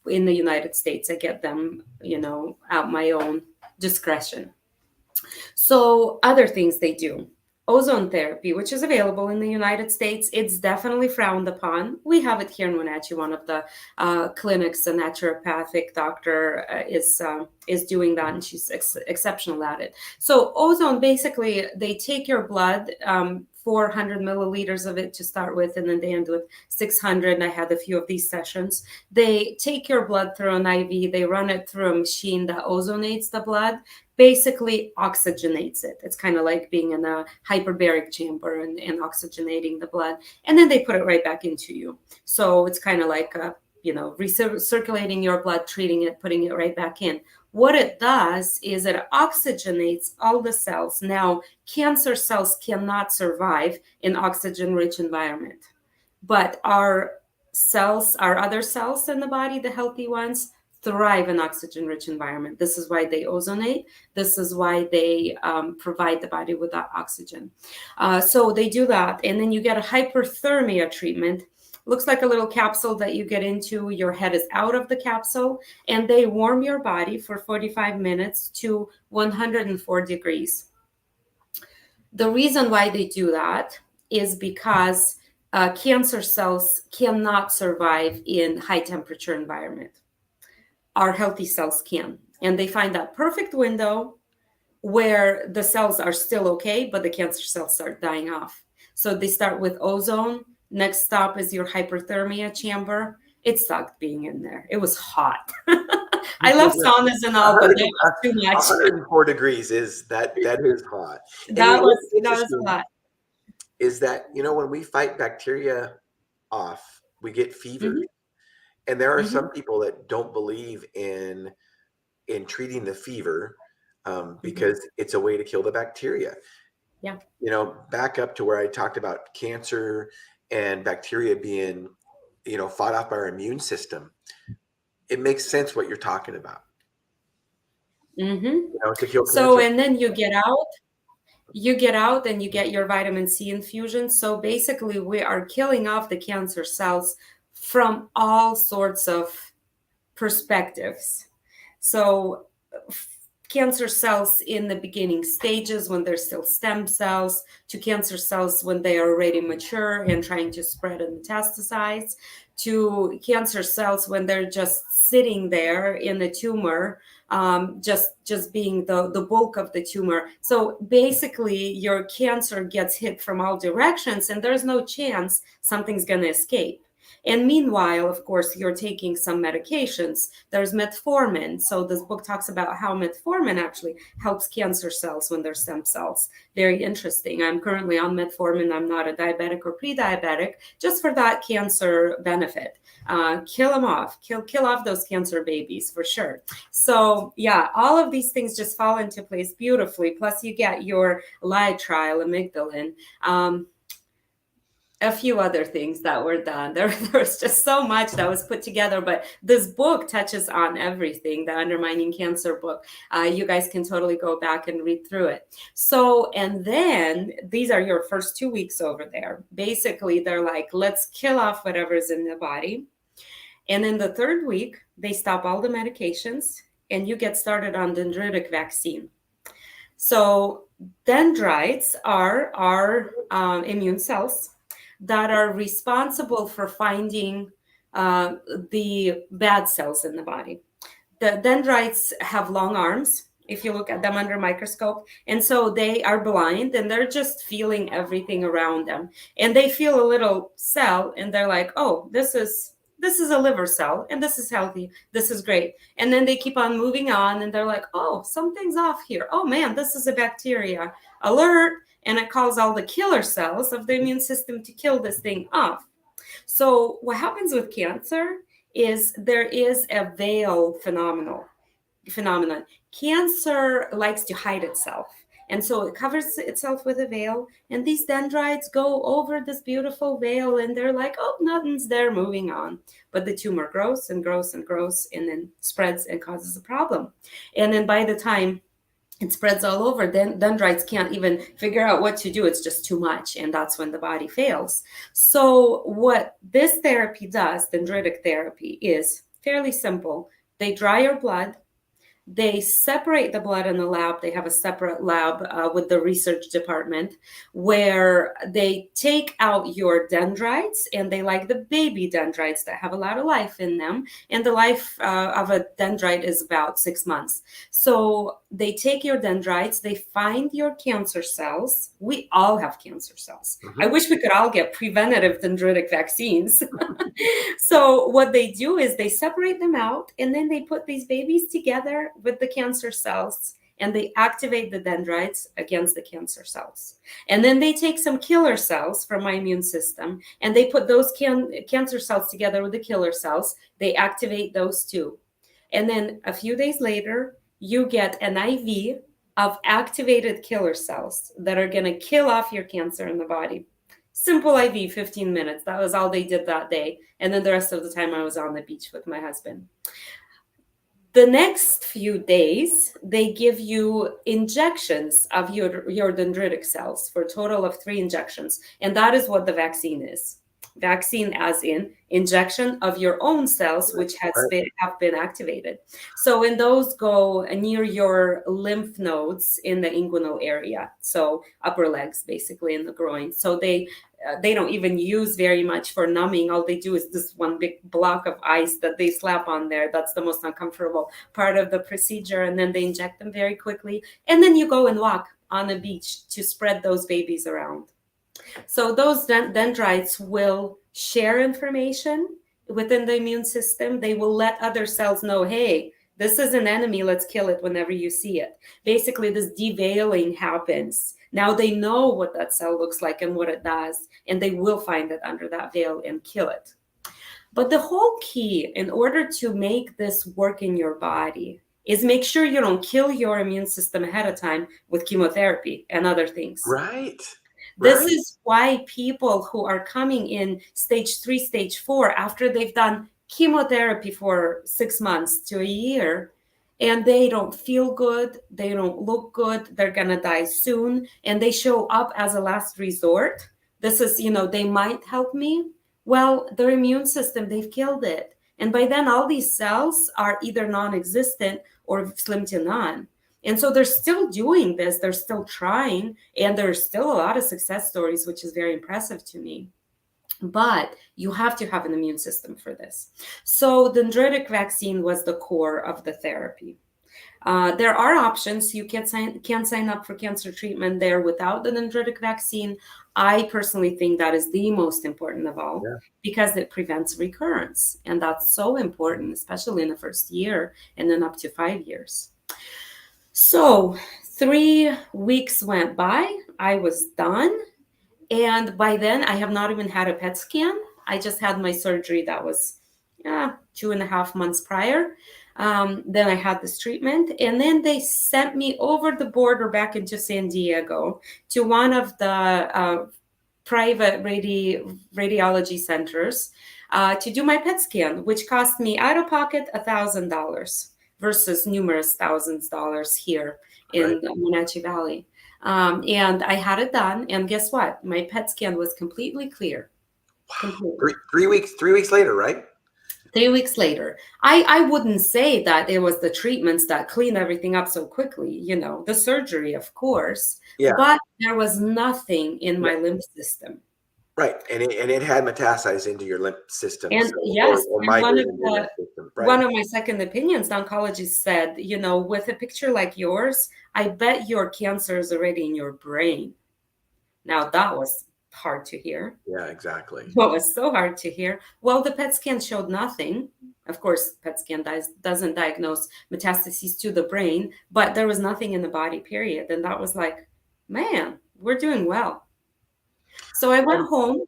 in the United States. I get them, at my own discretion. So other things they do. Ozone therapy, which is available in the United States, it's definitely frowned upon. We have it here in Wenatchee. One of the clinics, a naturopathic doctor, is doing that, and she's exceptional at it. So ozone, basically, they take your blood, 400 milliliters of it to start with, and then they end with 600. And I had a few of these sessions. They take your blood through an IV. They run it through a machine that ozonates the blood, basically oxygenates it. It's kind of like being in a hyperbaric chamber and oxygenating the blood. And then they put it right back into you. So it's kind of like, recirculating your blood, treating it, putting it right back in. What it does is it oxygenates all the cells. Now, cancer cells cannot survive in oxygen-rich environment, but our other cells in the body, the healthy ones, thrive in oxygen-rich environment. This is why they ozonate. This is why they provide the body with that oxygen. So they do that, and then you get a hyperthermia treatment. Looks like a little capsule that you get into. Your head is out of the capsule, and they warm your body for 45 minutes to 104 degrees. The reason why they do that is because cancer cells cannot survive in high temperature environment. Our healthy cells can, and they find that perfect window where the cells are still okay, but the cancer cells start dying off. So they start with ozone. Next stop is your hyperthermia chamber. It sucked being in there. It was hot. I love saunas and all, but it was too much. 104 degrees that is hot. That was hot. Is that, when we fight bacteria off, we get fever. Mm-hmm. And there are some people that don't believe in treating the fever because it's a way to kill the bacteria. Yeah. Back up to where I talked about cancer and bacteria being, fought off by our immune system. It makes sense what you're talking about. Mm-hmm. To kill cancer. And then you get out and you get your vitamin C infusion. So basically we are killing off the cancer cells from all sorts of perspectives. So cancer cells in the beginning stages when they're still stem cells, to cancer cells when they are already mature and trying to spread and metastasize, to cancer cells when they're just sitting there in the tumor, just being the bulk of the tumor. So basically your cancer gets hit from all directions and there's no chance something's going to escape. And meanwhile, of course, you're taking some medications. There's metformin. So this book talks about how metformin actually helps cancer cells when they're stem cells. Very interesting. I'm currently on metformin. I'm not a diabetic or pre-diabetic, just for that cancer benefit. Kill them off. Kill off those cancer babies for sure. So yeah, all of these things just fall into place beautifully. Plus you get your Laetrile, amygdalin. A few other things that were done. There was just so much that was put together, but this book touches on everything, the Undermining Cancer book. You guys can totally go back and read through it. So, and then these are your first 2 weeks over there. Basically, they're like, let's kill off whatever's in the body. And in the third week, they stop all the medications and you get started on dendritic vaccine. So dendrites are our immune cells that are responsible for finding the bad cells in the body. The dendrites have long arms, if you look at them under a microscope. And so they are blind and they're just feeling everything around them. And they feel a little cell and they're like, oh, this is a liver cell and this is healthy. This is great. And then they keep on moving on and they're like, oh, something's off here. Oh man, this is a bacteria. Alert. And it calls all the killer cells of the immune system to kill this thing off. So what happens with cancer is there is a veil phenomenon. Cancer likes to hide itself. And so it covers itself with a veil, and these dendrites go over this beautiful veil, and they're like, oh, nothing's there, moving on. But the tumor grows and grows and grows, and then spreads and causes a problem. And then by the time it spreads all over, then dendrites can't even figure out what to do. It's just too much, and that's when the body fails. So what this therapy does, dendritic therapy, is fairly simple. They dry your blood. They separate the blood in the lab. They have a separate lab with the research department where they take out your dendrites, and they like the baby dendrites that have a lot of life in them. And the life of a dendrite is about 6 months. So they take your dendrites, they find your cancer cells. We all have cancer cells. I wish we could all get preventative dendritic vaccines. So what they do is they separate them out, and then they put these babies together with the cancer cells, and they activate the dendrites against the cancer cells. And then they take some killer cells from my immune system, and they put those cancer cells together with the killer cells. They activate those too. And then a few days later, you get an IV of activated killer cells that are going to kill off your cancer in the body. Simple IV, 15 minutes. That was all they did that day. And then the rest of the time I was on the beach with my husband. The next few days, they give you injections of your dendritic cells for a total of 3 injections. And that is what the vaccine is. Vaccine as in injection of your own cells, which have been activated. So and those go near your lymph nodes in the inguinal area, so upper legs, basically in the groin. So they don't even use very much for numbing. All they do is this one big block of ice that they slap on there. That's the most uncomfortable part of the procedure. And then they inject them very quickly. And then you go and walk on the beach to spread those babies around. So those dendrites will share information within the immune system. They will let other cells know, hey, this is an enemy. Let's kill it whenever you see it. Basically, this deveiling happens. Now they know what that cell looks like and what it does, and they will find it under that veil and kill it. But the whole key in order to make this work in your body is make sure you don't kill your immune system ahead of time with chemotherapy and other things. Right. This is why people who are coming in stage 3, stage 4, after they've done chemotherapy for 6 months to a year, and they don't feel good, they don't look good, they're going to die soon, and they show up as a last resort. This is, they might help me. Well, their immune system, they've killed it. And by then, all these cells are either non-existent or slim to none. And so they're still doing this, they're still trying, and there's still a lot of success stories, which is very impressive to me. But you have to have an immune system for this. So the dendritic vaccine was the core of the therapy. There are options. You can sign up for cancer treatment there without the dendritic vaccine. I personally think that is the most important of all because it prevents recurrence. And that's so important, especially in the first year and then up to 5 years. So 3 weeks went by, I was done. And by then I have not even had a PET scan. I just had my surgery that was 2.5 months prior. Then I had this treatment, and then they sent me over the border back into San Diego to one of the private radiology centers to do my PET scan, which cost me out of pocket $1,000 versus numerous thousands of dollars here in Wenatchee Valley. And I had it done, and guess what? My PET scan was completely clear. Completely. 3 weeks later, right? 3 weeks later. I wouldn't say that it was the treatments that cleaned everything up so quickly, the surgery, of course, but there was nothing in my lymph system. Right. And it had metastasized into your lymph system. And one of my second opinions, the oncologist said, with a picture like yours, I bet your cancer is already in your brain. Now that was hard to hear. Yeah, exactly. What was so hard to hear? Well, the PET scan showed nothing. Of course, PET scan doesn't diagnose metastases to the brain, but there was nothing in the body, period. And that was like, man, we're doing well. So I went home.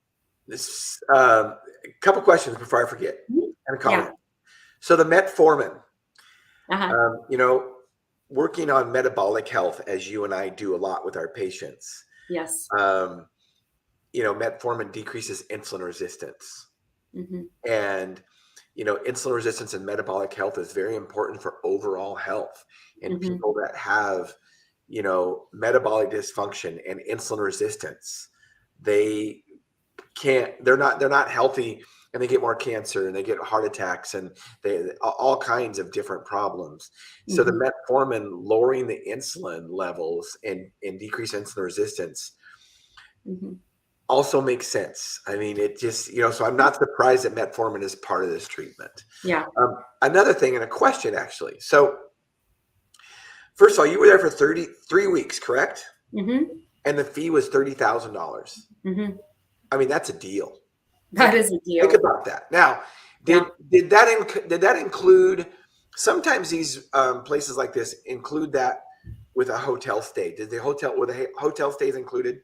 This a couple questions before I forget. And a comment. So the metformin, working on metabolic health, as you and I do a lot with our patients, Yes. Metformin decreases insulin resistance. Mm-hmm. And, insulin resistance and metabolic health is very important for overall health. And Mm-hmm. people that have, metabolic dysfunction and insulin resistance, they're not healthy, and they get more cancer and they get heart attacks and all kinds of different problems. So the metformin lowering the insulin levels and decrease insulin resistance also makes sense. I mean, it just, so I'm not surprised that metformin is part of this treatment. Yeah. Another thing, and a question actually. So first of all, you were there for 33 weeks, correct? And the fee was $30,000. I mean, that's a deal. That is a deal. Think about that. Now, did that include? Sometimes these places like this include that with a hotel stay. Were the hotel stays included?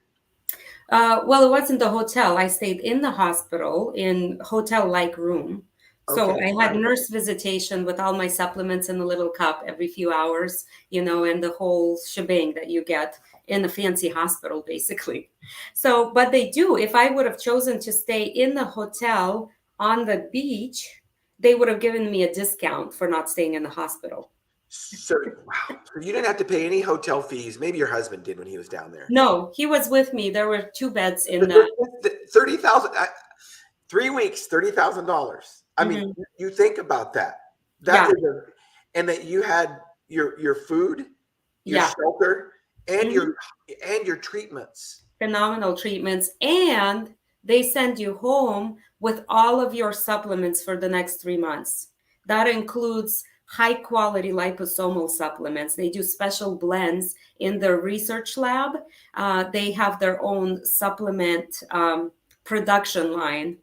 Well, it wasn't the hotel. I stayed in the hospital in hotel-like room. So Okay, I had nurse visitation with all my supplements in the little cup every few hours, and the whole shebang that you get in a fancy hospital, basically. So, but they do. If I would have chosen to stay in the hotel on the beach, they would have given me a discount for not staying in the hospital. So, wow. So you didn't have to pay any hotel fees. Maybe your husband did when he was down there. No, he was with me. There were 2 beds in the 30,000, 3 weeks, $30,000. I mean, you think about that. And that you had your food, your shelter, and your treatments. Phenomenal treatments, and they send you home with all of your supplements for the next 3 months. That includes high quality liposomal supplements. They do special blends in their research lab. They have their own supplement production line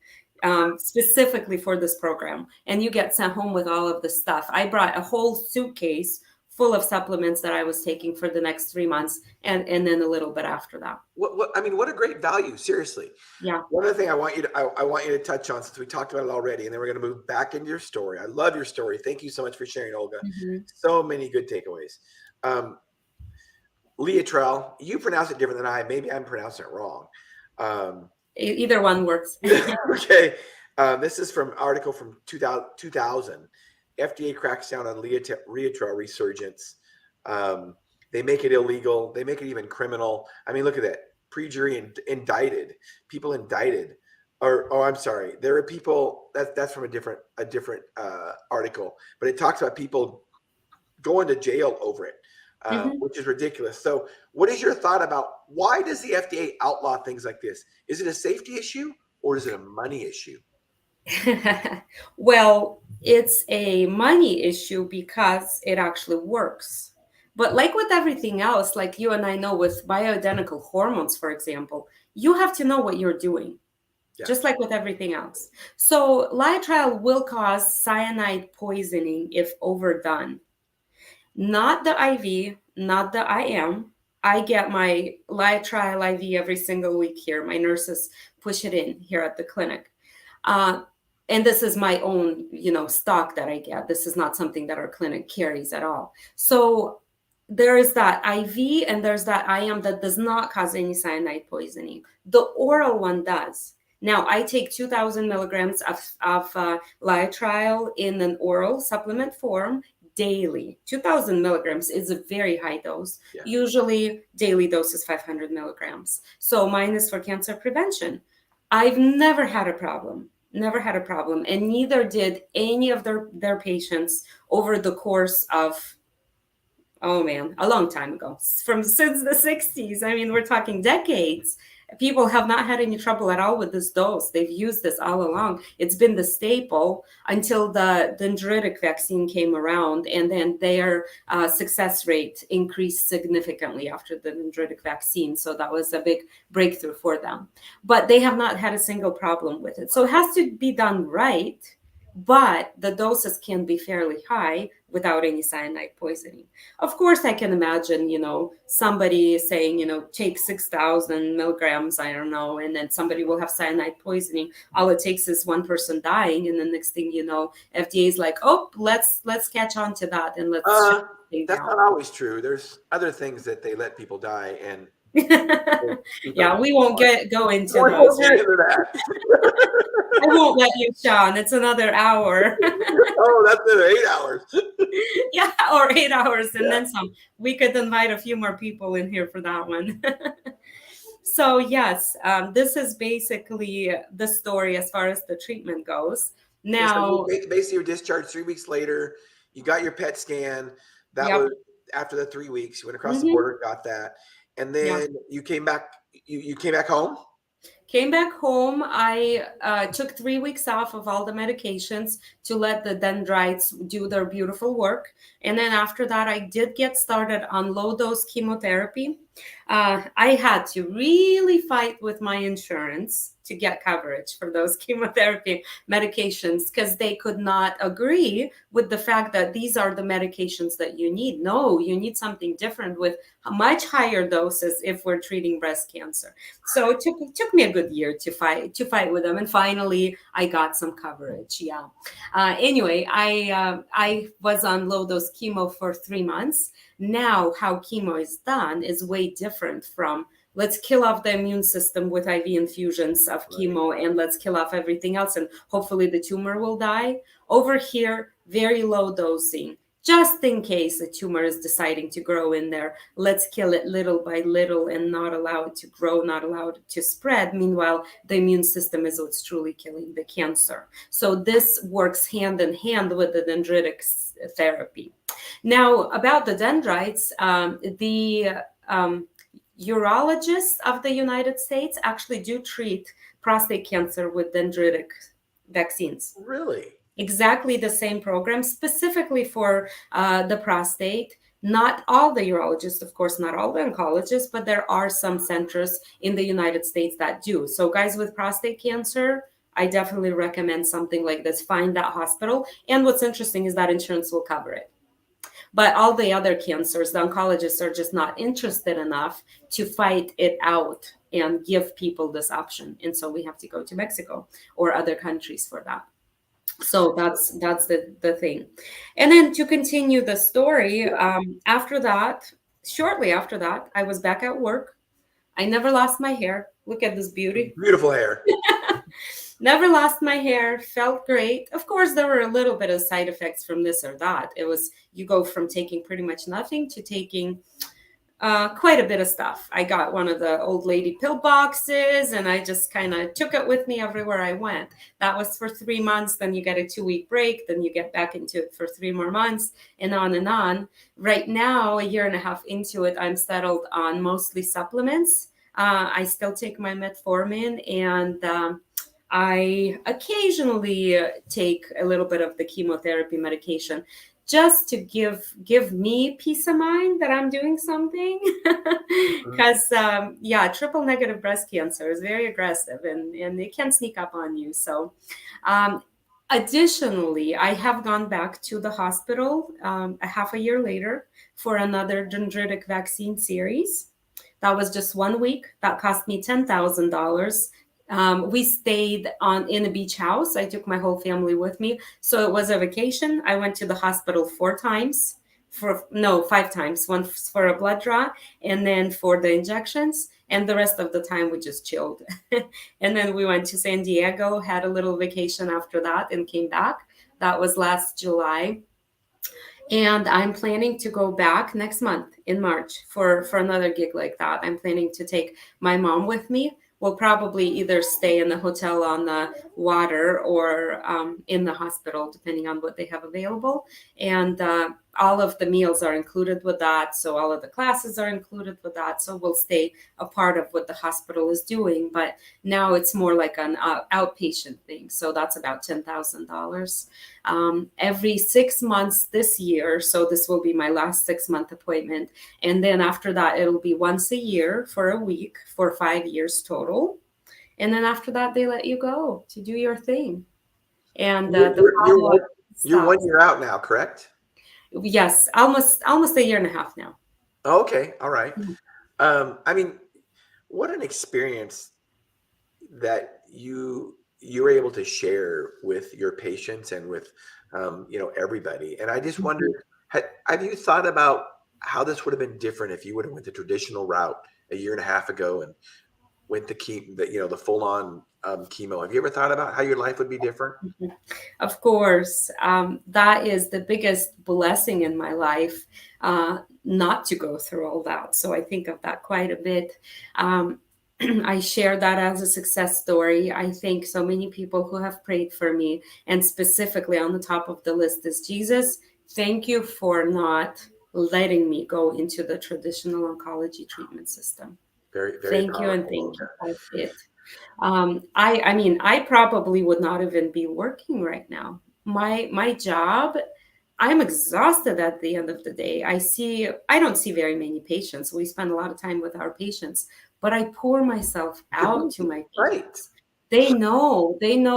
specifically for this program. And you get sent home with all of the stuff. I brought a whole suitcase full of supplements that I was taking for the next 3 months and then a little bit after that. What a great value, seriously. Yeah. One other thing I want you to touch on, since we talked about it already, and then we're going to move back into your story. I love your story. Thank you so much for sharing, Olga. So many good takeaways. Leotrel, you pronounce it different than I. Maybe I'm pronouncing it wrong. Either one works. Okay. This is from an article from 2000. FDA cracks down on Leotrel resurgence. They make it illegal. They make it even criminal. I mean, look at that. Pre-jury indicted. People indicted. I'm sorry. There are people. That's from a different article. But it talks about people going to jail over it, which is ridiculous. So, what is your thought about why does the FDA outlaw things like this? Is it a safety issue or is it a money issue? Well, it's a money issue because it actually works. But like with everything else, like you and I know with bioidentical hormones, for example, you have to know what you're doing, just like with everything else. So Leotrel will cause cyanide poisoning if overdone. Not the IV, not the IM. I get my Leotrel IV every single week here. My nurses push it in here at the clinic. And this is my own, stock that I get. This is not something that our clinic carries at all. So there is that IV and there's that IM that does not cause any cyanide poisoning. The oral one does. Now, I take 2,000 milligrams of Leotrel in an oral supplement form daily. 2,000 milligrams is a very high dose. Yeah. Usually, daily dose is 500 milligrams. So mine is for cancer prevention. I've never had a problem. And neither did any of their patients over the course of, a long time ago, since the 60s. I mean, we're talking decades. People have not had any trouble at all with this dose. They've used this all along. It's been the staple until the dendritic vaccine came around, and then their success rate increased significantly after the dendritic vaccine. So that was a big breakthrough for them. But they have not had a single problem with it. So it has to be done right. but the doses can be fairly high without any cyanide poisoning. Of course, I can imagine, somebody saying, take 6,000 milligrams, I don't know, and then somebody will have cyanide poisoning. All it takes is one person dying, and the next thing you know, FDA is like, oh, let's catch on to that and let's shut things That's down. not always true. There's other things that they let people die, and Yeah, we won't go into we those. won't get into that. I won't let you, Shawn. It's another hour. Oh, that's in 8 hours. Yeah, or 8 hours and Yeah. then some. We could invite a few more people in here for that one. So yes, this is basically the story as far as the treatment goes. Now, Basically, you're discharged 3 weeks later. You got your PET scan. That yep. was after the 3 weeks. You went across the Mhm. border, got that, and Yeah. then you came back. You came back home. Came back home. I took 3 weeks off of all the medications to let the dendrites do their beautiful work. And then after that, I did get started on low dose chemotherapy. I had to really fight with my insurance to get coverage for those chemotherapy medications because they could not agree with the fact that these are the medications that you need. No, you need something different with much higher doses if we're treating breast cancer. So it took me a good year to fight with them, and finally I got some coverage. Yeah. Anyway, I was on low dose chemo for 3 months. Now, how chemo is done is way different from let's kill off the immune system with IV infusions of chemo and let's kill off everything else and hopefully the tumor will die. Over here, very low dosing. Just in case a tumor is deciding to grow in there, let's kill it little by little and not allow it to grow, not allow it to spread. Meanwhile, the immune system is what's truly killing the cancer. So this works hand in hand with the dendritic therapy. Now, about the dendrites, the urologists of the United States actually do treat prostate cancer with dendritic vaccines. Really? Exactly the same program, specifically for the prostate. Not all the urologists, of course, not all the oncologists, but there are some centers in the United States that do. So guys with prostate cancer, I definitely recommend something like this. Find that hospital. And what's interesting is that insurance will cover it. But all the other cancers, the oncologists are just not interested enough to fight it out and give people this option. And so we have to go to Mexico or other countries for that. So that's the thing. And then to continue the story, after that, shortly after that, I was back at work. I never lost my hair. Look at this beauty. Beautiful hair. Never lost my hair, felt great. Of course, there were a little bit of side effects from this or that. It was, you go from taking pretty much nothing to taking quite a bit of stuff. I got one of the old lady pill boxes and I just kind of took it with me everywhere I went. That was for 3 months. Then you get a 2-week break. Then you get back into it for 3 more months and on and on. Right now, a year and a half into it, I'm settled on mostly supplements. I still take my metformin and I occasionally take a little bit of the chemotherapy medication just to give me peace of mind that I'm doing something. Because triple negative breast cancer is very aggressive and it can sneak up on you. So additionally, I have gone back to the hospital a half a year later for another dendritic vaccine series. That was just 1 week. That cost me $10,000. We stayed in a beach house. I took my whole family with me. So it was a vacation. I went to the hospital 5 times, once for a blood draw and then for the injections. And the rest of the time we just chilled. And then we went to San Diego, had a little vacation after that and came back. That was last July. And I'm planning to go back next month in March for another gig like that. I'm planning to take my mom with me. We'll probably either stay in the hotel on the water or in the hospital, depending on what they have available. And all of the meals are included with that. So all of the classes are included with that. So we'll stay a part of what the hospital is doing. But now it's more like an outpatient thing. So that's about $10,000 every 6 months this year. So this will be my last 6-month appointment. And then after that, it'll be once a year for a week for 5 years total. And then after that, they let you go to do your thing. And You're, the you're, you're, follow-up one, you're 1 stops. year out now, correct? Yes, almost a year and a half now. Okay, all right. Mhm. I mean, what an experience that you're able to share with your patients and with everybody. And I just Mhm. wondered, have you thought about how this would have been different if you would have went the traditional route a year and a half ago and went to keep the full on chemo? Have you ever thought about how your life would be different? Mhm. Of course, that is the biggest blessing in my life, not to go through all that. So I think of that quite a bit. Um, I share that as a success story. I thank so many people who have prayed for me, and specifically on the top of the list is Jesus. Thank you for not letting me go into the traditional oncology treatment system. Very, very Thank you and powerful, thank Olga. you. That's it. I mean, I probably would not even be working right now. My job, I'm exhausted at the end of the day. I don't see very many patients. We spend a lot of time with our patients, but I pour myself You're out to busy, my right? patients. They know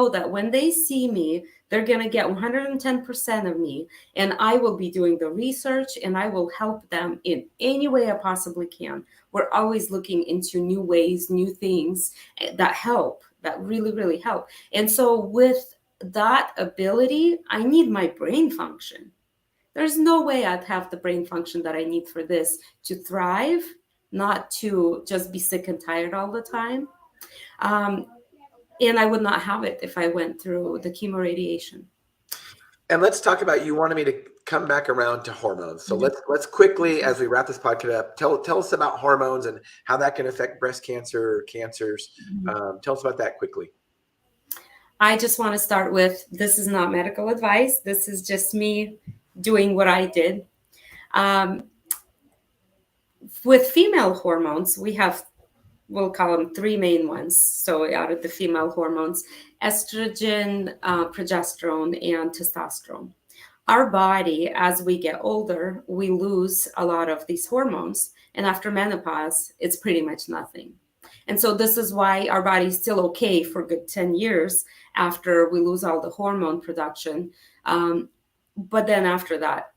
that when they see me, they're going to get 110% of me, and I will be doing the research and I will help them in any way I possibly can. We're always looking into new ways, new things that help, that really, really help. And so with that ability, I need my brain function. There's no way I'd have the brain function that I need for this to thrive, not to just be sick and tired all the time. Um, and I would not have it if I went through the chemo radiation. And let's talk about, you wanted me to come back around to hormones. So let's quickly, as we wrap this podcast up, tell us about hormones and how that can affect breast cancer or cancers. Tell us about that quickly. I just want to start with, this is not medical advice. This is just me doing what I did. Um, with female hormones, we'll call them three main ones. So out of the female hormones, estrogen, progesterone, and testosterone. Our body, as we get older, we lose a lot of these hormones. And after menopause, it's pretty much nothing. And so this is why our body is still okay for good 10 years after we lose all the hormone production. But then after that,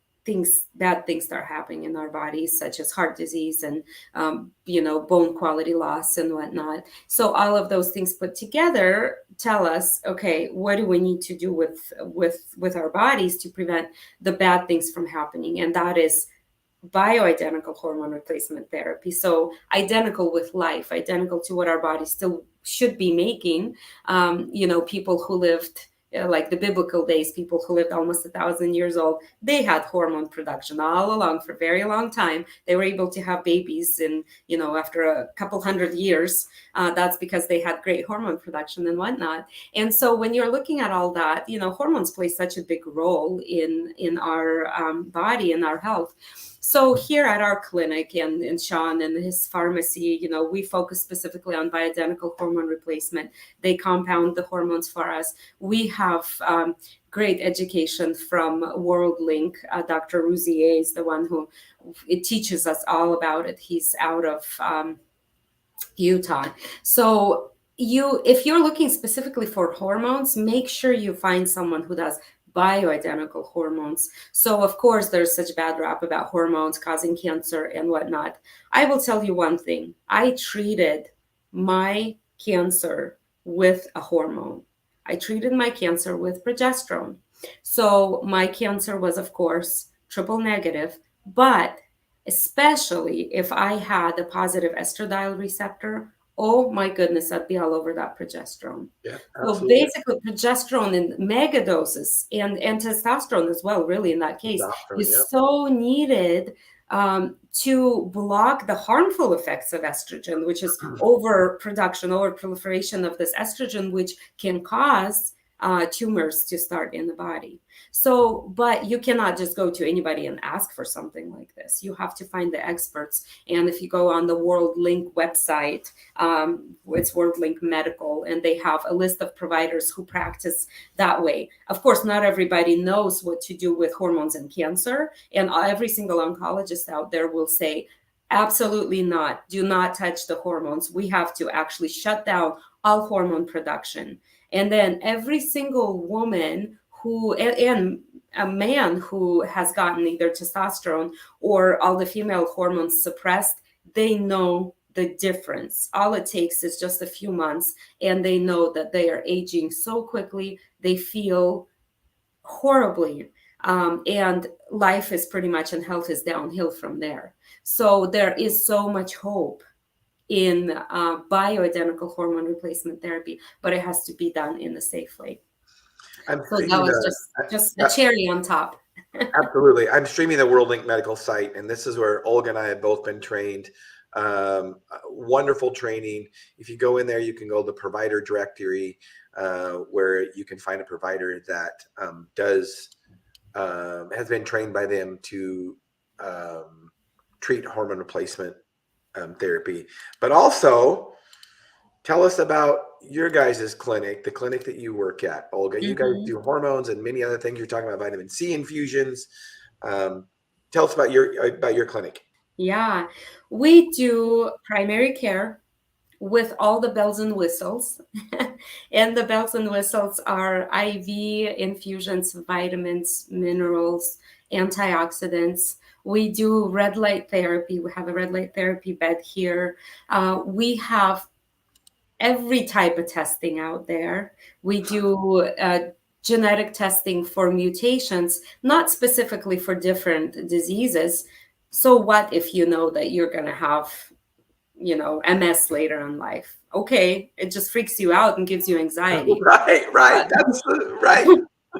bad things start happening in our bodies, such as heart disease and bone quality loss and whatnot. So all of those things put together tell us, okay, what do we need to do with our bodies to prevent the bad things from happening? And that is bioidentical hormone replacement therapy. So identical with life, identical to what our body still should be making. People who lived like the biblical days, people who lived almost 1,000 years old, they had hormone production all along for a very long time. They were able to have babies, and after a couple hundred years, that's because they had great hormone production and whatnot. And so when you're looking at all that, hormones play such a big role in our body and our health. So here at our clinic and Shawn and his pharmacy, we focus specifically on bioidentical hormone replacement. They compound the hormones for us. We have great education from WorldLink. Dr. Rouzier is the one who teaches us all about it. He's out of Utah. So if you're looking specifically for hormones, make sure you find someone who does bioidentical hormones. So of course there's such bad rap about hormones causing cancer and whatnot. I will tell you one thing. I treated my cancer with a hormone. I treated my cancer with progesterone. So my cancer was, of course, triple negative, but especially if I had a positive estradiol receptor, oh my goodness, I'd be all over that progesterone. Yeah, So absolutely. basically, progesterone in mega doses and testosterone as well, really, in that case, Testosterone, yeah. is so needed to block the harmful effects of estrogen, which is overproduction, overproliferation of this estrogen, which can cause tumors to start in the body. So, but you cannot just go to anybody and ask for something like this. You have to find the experts. And if you go on the WorldLink website, it's WorldLink Medical, and they have a list of providers who practice that way. Of course, not everybody knows what to do with hormones and cancer. And every single oncologist out there will say, absolutely not. Do not touch the hormones. We have to actually shut down all hormone production. And then every single woman and a man who has gotten either testosterone or all the female hormones suppressed, they know the difference. All it takes is just a few months, and they know that they are aging so quickly. They feel horribly. And life is pretty much, and health is downhill from there. So there is so much hope in bioidentical hormone replacement therapy, but it has to be done in a safe way. So that was just a cherry on top. Absolutely. I'm streaming the WorldLink Medical site, and this is where Olga and I have both been trained. Wonderful training. If you go in there, you can go to the provider directory, where you can find a provider that has been trained by them to treat hormone replacement therapy. But also, tell us about your guys' clinic, the clinic that you work at, Olga. You guys do hormones and many other things. You're talking about vitamin C infusions. Tell us about your clinic. Yeah, we do primary care with all the bells and whistles. And the bells and whistles are IV infusions, vitamins, minerals, antioxidants. We do red light therapy. We have a red light therapy bed here. We have every type of testing out there. We do genetic testing for mutations, not specifically for different diseases. So what if you know that you're going to have, MS later in life? Okay, it just freaks you out and gives you anxiety. Right. That's right.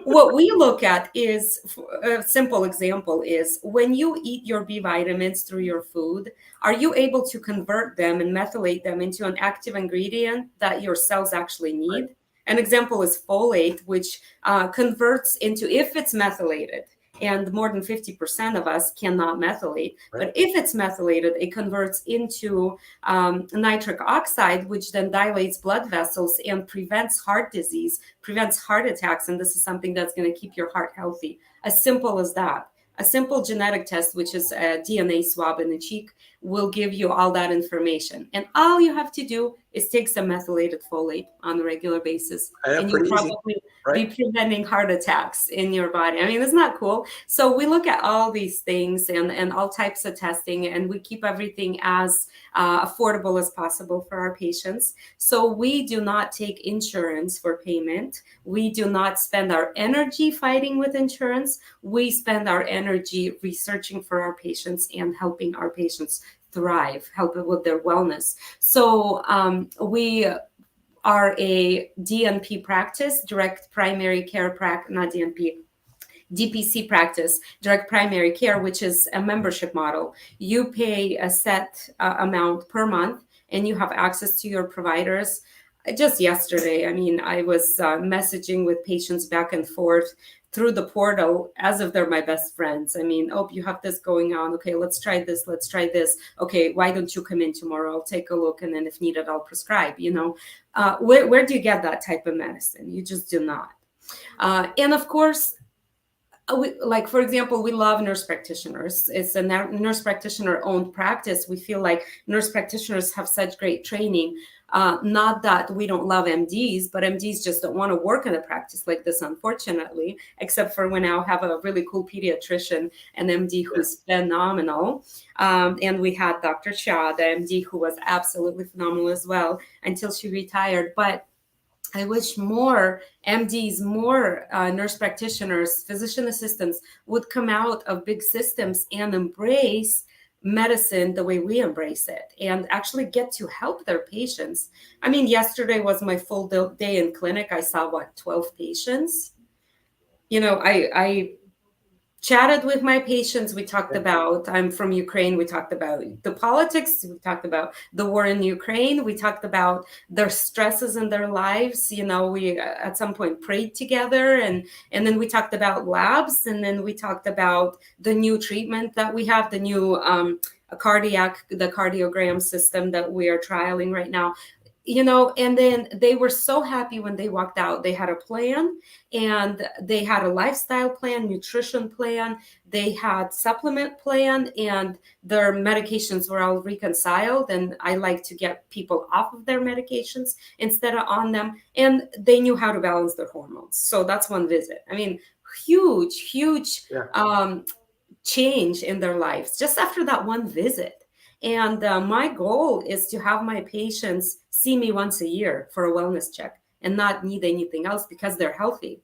What we look at is, a simple example is, when you eat your B vitamins through your food, are you able to convert them and methylate them into an active ingredient that your cells actually need? Right. An example is folate, which converts into, if it's methylated, and more than 50% of us cannot methylate. Right. But if it's methylated, it converts into nitric oxide, which then dilates blood vessels and prevents heart disease, prevents heart attacks. And this is something that's going to keep your heart healthy. As simple as that. A simple genetic test, which is a DNA swab in the cheek, will give you all that information. And all you have to do is take some methylated folate on a regular basis. And you'll probably be preventing heart attacks in your body. I mean, isn't that cool? So we look at all these things and all types of testing, and we keep everything as affordable as possible for our patients. So we do not take insurance for payment. We do not spend our energy fighting with insurance. We spend our energy researching for our patients and helping our patients thrive, help with their wellness. So we are a DNP practice, direct primary care practice, not DNP, DPC practice, direct primary care, which is a membership model. You pay a set amount per month, and you have access to your providers. Just yesterday, I was messaging with patients back and forth through the portal as if they're my best friends. Oh, you have this going on. Okay, let's try this. Let's try this. Okay, why don't you come in tomorrow? I'll take a look, and then if needed, I'll prescribe. Where do you get that type of medicine? You just do not. And of course, for example, we love nurse practitioners. It's a nurse practitioner owned practice. We feel like nurse practitioners have such great training. Not that we don't love MDs, but MDs just don't want to work in a practice like this, unfortunately, except for when I have a really cool pediatrician, an MD who's phenomenal. And we had Dr. Shah, the MD, who was absolutely phenomenal as well until she retired. But I wish more MDs, more nurse practitioners, physician assistants would come out of big systems and embrace medicine the way we embrace it and actually get to help their patients. Yesterday was my full day in clinic. I saw 12 patients. I chatted with my patients. We talked about, I'm from Ukraine. We talked about the politics. We talked about the war in Ukraine. We talked about their stresses in their lives. We at some point prayed together, and then we talked about labs, and then we talked about the new treatment that we have, the new the cardiogram system that we are trialing right now. and then they were so happy when they walked out. They had a plan, and they had a lifestyle plan, nutrition plan, they had supplement plan, and their medications were all reconciled. And I like to get people off of their medications instead of on them. And they knew how to balance their hormones. So that's one visit. I mean, huge change in their lives just after that one visit. And my goal is to have my patients see me once a year for a wellness check and not need anything else because they're healthy.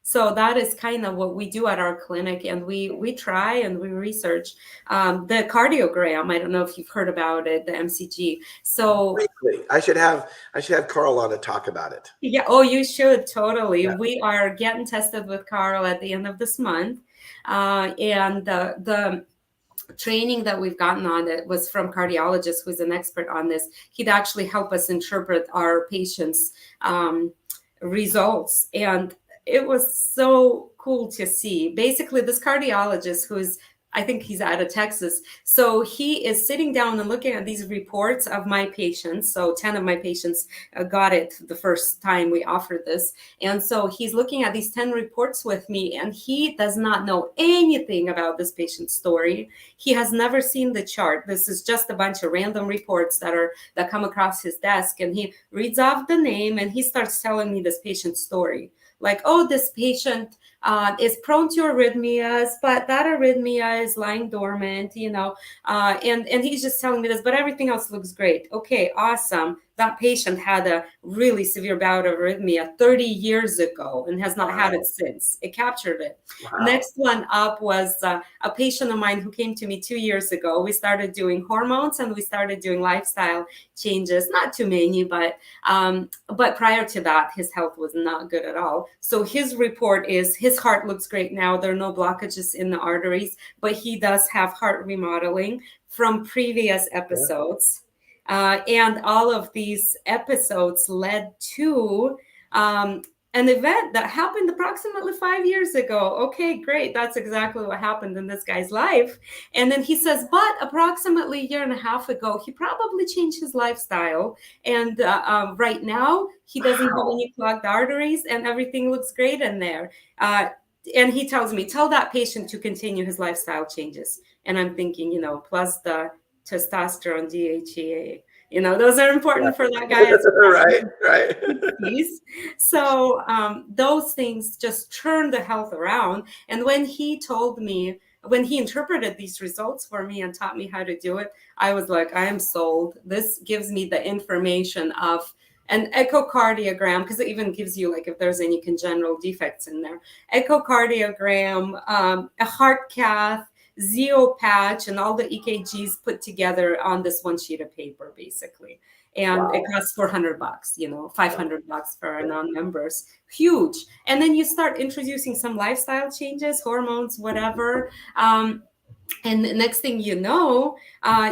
So that is kind of what we do at our clinic, and we try and we research the cardiogram. I don't know if you've heard about it, the MCG. So I should have Carl on to talk about it. yeah, oh, you should totally. Yeah. We are getting tested with Carl at the end of this month, and the training that we've gotten on it was from cardiologist who's an expert on this. He'd actually help us interpret our patients' results. And it was so cool to see. Basically, this cardiologist who's, I think he's out of Texas. So he is sitting down and looking at these reports of my patients. So 10 of my patients got it the first time we offered this. And so he's looking at these 10 reports with me, and he does not know anything about this patient's story. He has never seen the chart. This is just a bunch of random reports that come across his desk. And he reads off the name, and he starts telling me this patient's story. Like, oh, this patient is prone to arrhythmias, but that arrhythmia is lying dormant, and he's just telling me this, but everything else looks great. Okay, awesome. That patient had a really severe bout of arrhythmia 30 years ago and has not had it since. It captured it. Wow. Next one up was a patient of mine who came to me 2 years ago. We started doing hormones and we started doing lifestyle changes. Not too many, but prior to that, his health was not good at all. So his report is his heart looks great now. There are no blockages in the arteries, but he does have heart remodeling from previous episodes. Yeah. And all of these episodes led to an event that happened approximately 5 years ago. Okay, great. That's exactly what happened in this guy's life. And then he says, but approximately a year and a half ago, he probably changed his lifestyle. And right now, he doesn't have any clogged arteries and everything looks great in there. And he tells me, tell that patient to continue his lifestyle changes. And I'm thinking, plus the testosterone, DHEA, those are important for that guy. right. So those things just turned the health around. And when he interpreted these results for me and taught me how to do it, I was like, I am sold. This gives me the information of an echocardiogram, because it even gives you like if there's any congenital defects in there, echocardiogram, a heart cath, Zeo patch, and all the EKGs put together on this one sheet of paper, basically. And it costs $400, $500 for our non-members. Huge. And then you start introducing some lifestyle changes, hormones, whatever. And the next thing you know,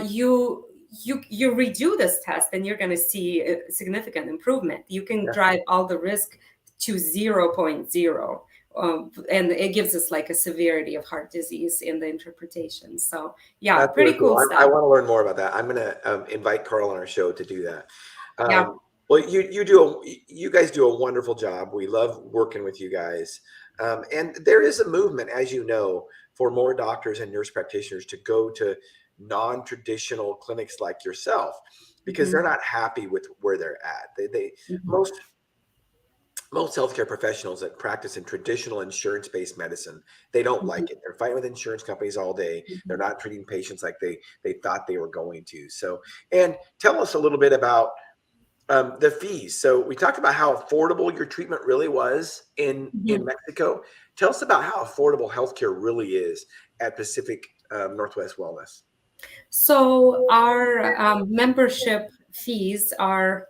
you redo this test and you're going to see a significant improvement. You can drive all the risk to 0.0. And it gives us like a severity of heart disease in the interpretation. So yeah, that's pretty cool stuff. I want to learn more about that. I'm going to invite Carl on our show to do that. Well, you guys do a wonderful job. We love working with you guys. And there is a movement, as you know, for more doctors and nurse practitioners to go to non-traditional clinics like yourself, because they're not happy with where they're at. Most healthcare professionals that practice in traditional insurance-based medicine, they don't like it. They're fighting with insurance companies all day. They're not treating patients like they thought they were going to. So, and tell us a little bit about the fees. So we talked about how affordable your treatment really was in Mexico. Tell us about how affordable healthcare really is at Pacific Northwest Wellness. So our membership fees are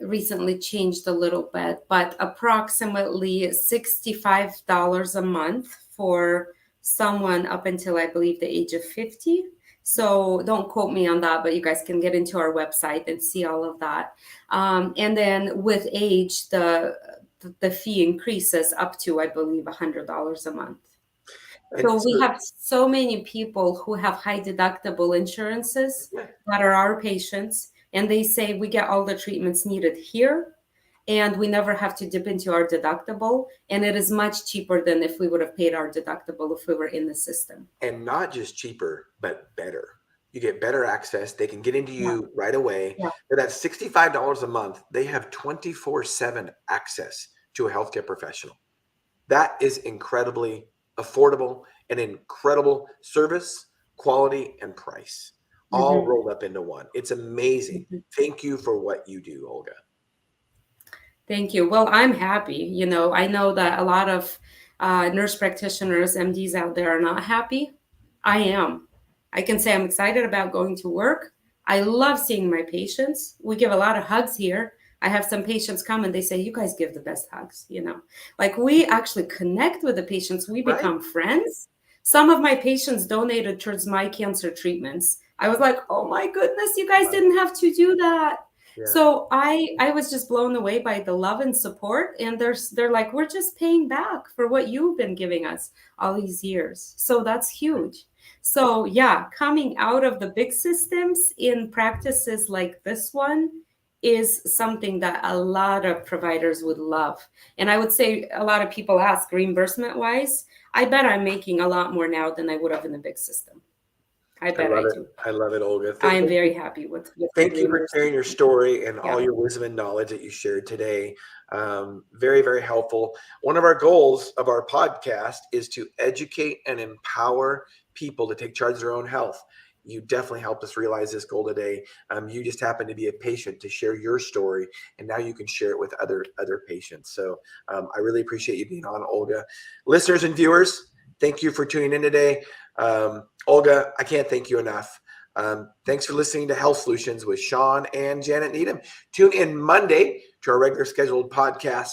recently changed a little bit, but approximately $65 a month for someone up until I believe the age of 50. So don't quote me on that, but you guys can get into our website and see all of that. And then with age, the fee increases up to, I believe, $100 a month. So we have so many people who have high deductible insurances that are our patients, and they say we get all the treatments needed here, and we never have to dip into our deductible. And it is much cheaper than if we would have paid our deductible if we were in the system. And not just cheaper, but better. You get better access. They can get into you right away. Yeah. For that $65 a month, they have 24/7 access to a healthcare professional. That is incredibly affordable, an incredible service, quality, and price, all rolled up into one. It's amazing. Thank you for what you do, Olga. Thank you. Well, I'm happy. I know that a lot of nurse practitioners, MDs out there are not happy. I am. I can say I'm excited about going to work. I love seeing my patients. We give a lot of hugs here. I have some patients come and they say, you guys give the best hugs, Like we actually connect with the patients. We become friends. Some of my patients donated towards my cancer treatments. I was like, oh my goodness, you guys didn't have to do that. Yeah. So I was just blown away by the love and support. And they're like, we're just paying back for what you've been giving us all these years. So that's huge. So yeah, coming out of the big systems in practices like this one is something that a lot of providers would love. And I would say a lot of people ask reimbursement wise, I bet I'm making a lot more now than I would have in the big system. I bet I do. I love it, Olga. I am very happy with Thank you for sharing your story and all your wisdom and knowledge that you shared today. Very, very helpful. One of our goals of our podcast is to educate and empower people to take charge of their own health. You definitely helped us realize this goal today. You just happened to be a patient to share your story, and now you can share it with other patients. So I really appreciate you being on, Olga. Listeners and viewers, thank you for tuning in today. Olga, I can't thank you enough. Thanks for listening to Health Solutions with Shawn and Janet Needham. Tune in Monday to our regular scheduled podcast.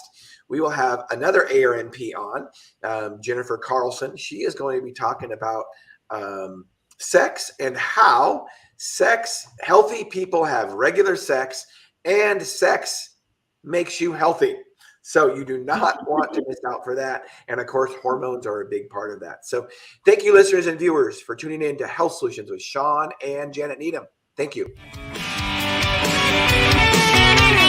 We will have another ARNP on, Jennifer Carlson. She is going to be talking about sex and how healthy people have regular sex, and sex makes you healthy. So you do not want to miss out for that. And of course, hormones are a big part of that. So thank you, listeners and viewers, for tuning in to Health Solutions with Shawn and Janet Needham. Thank you.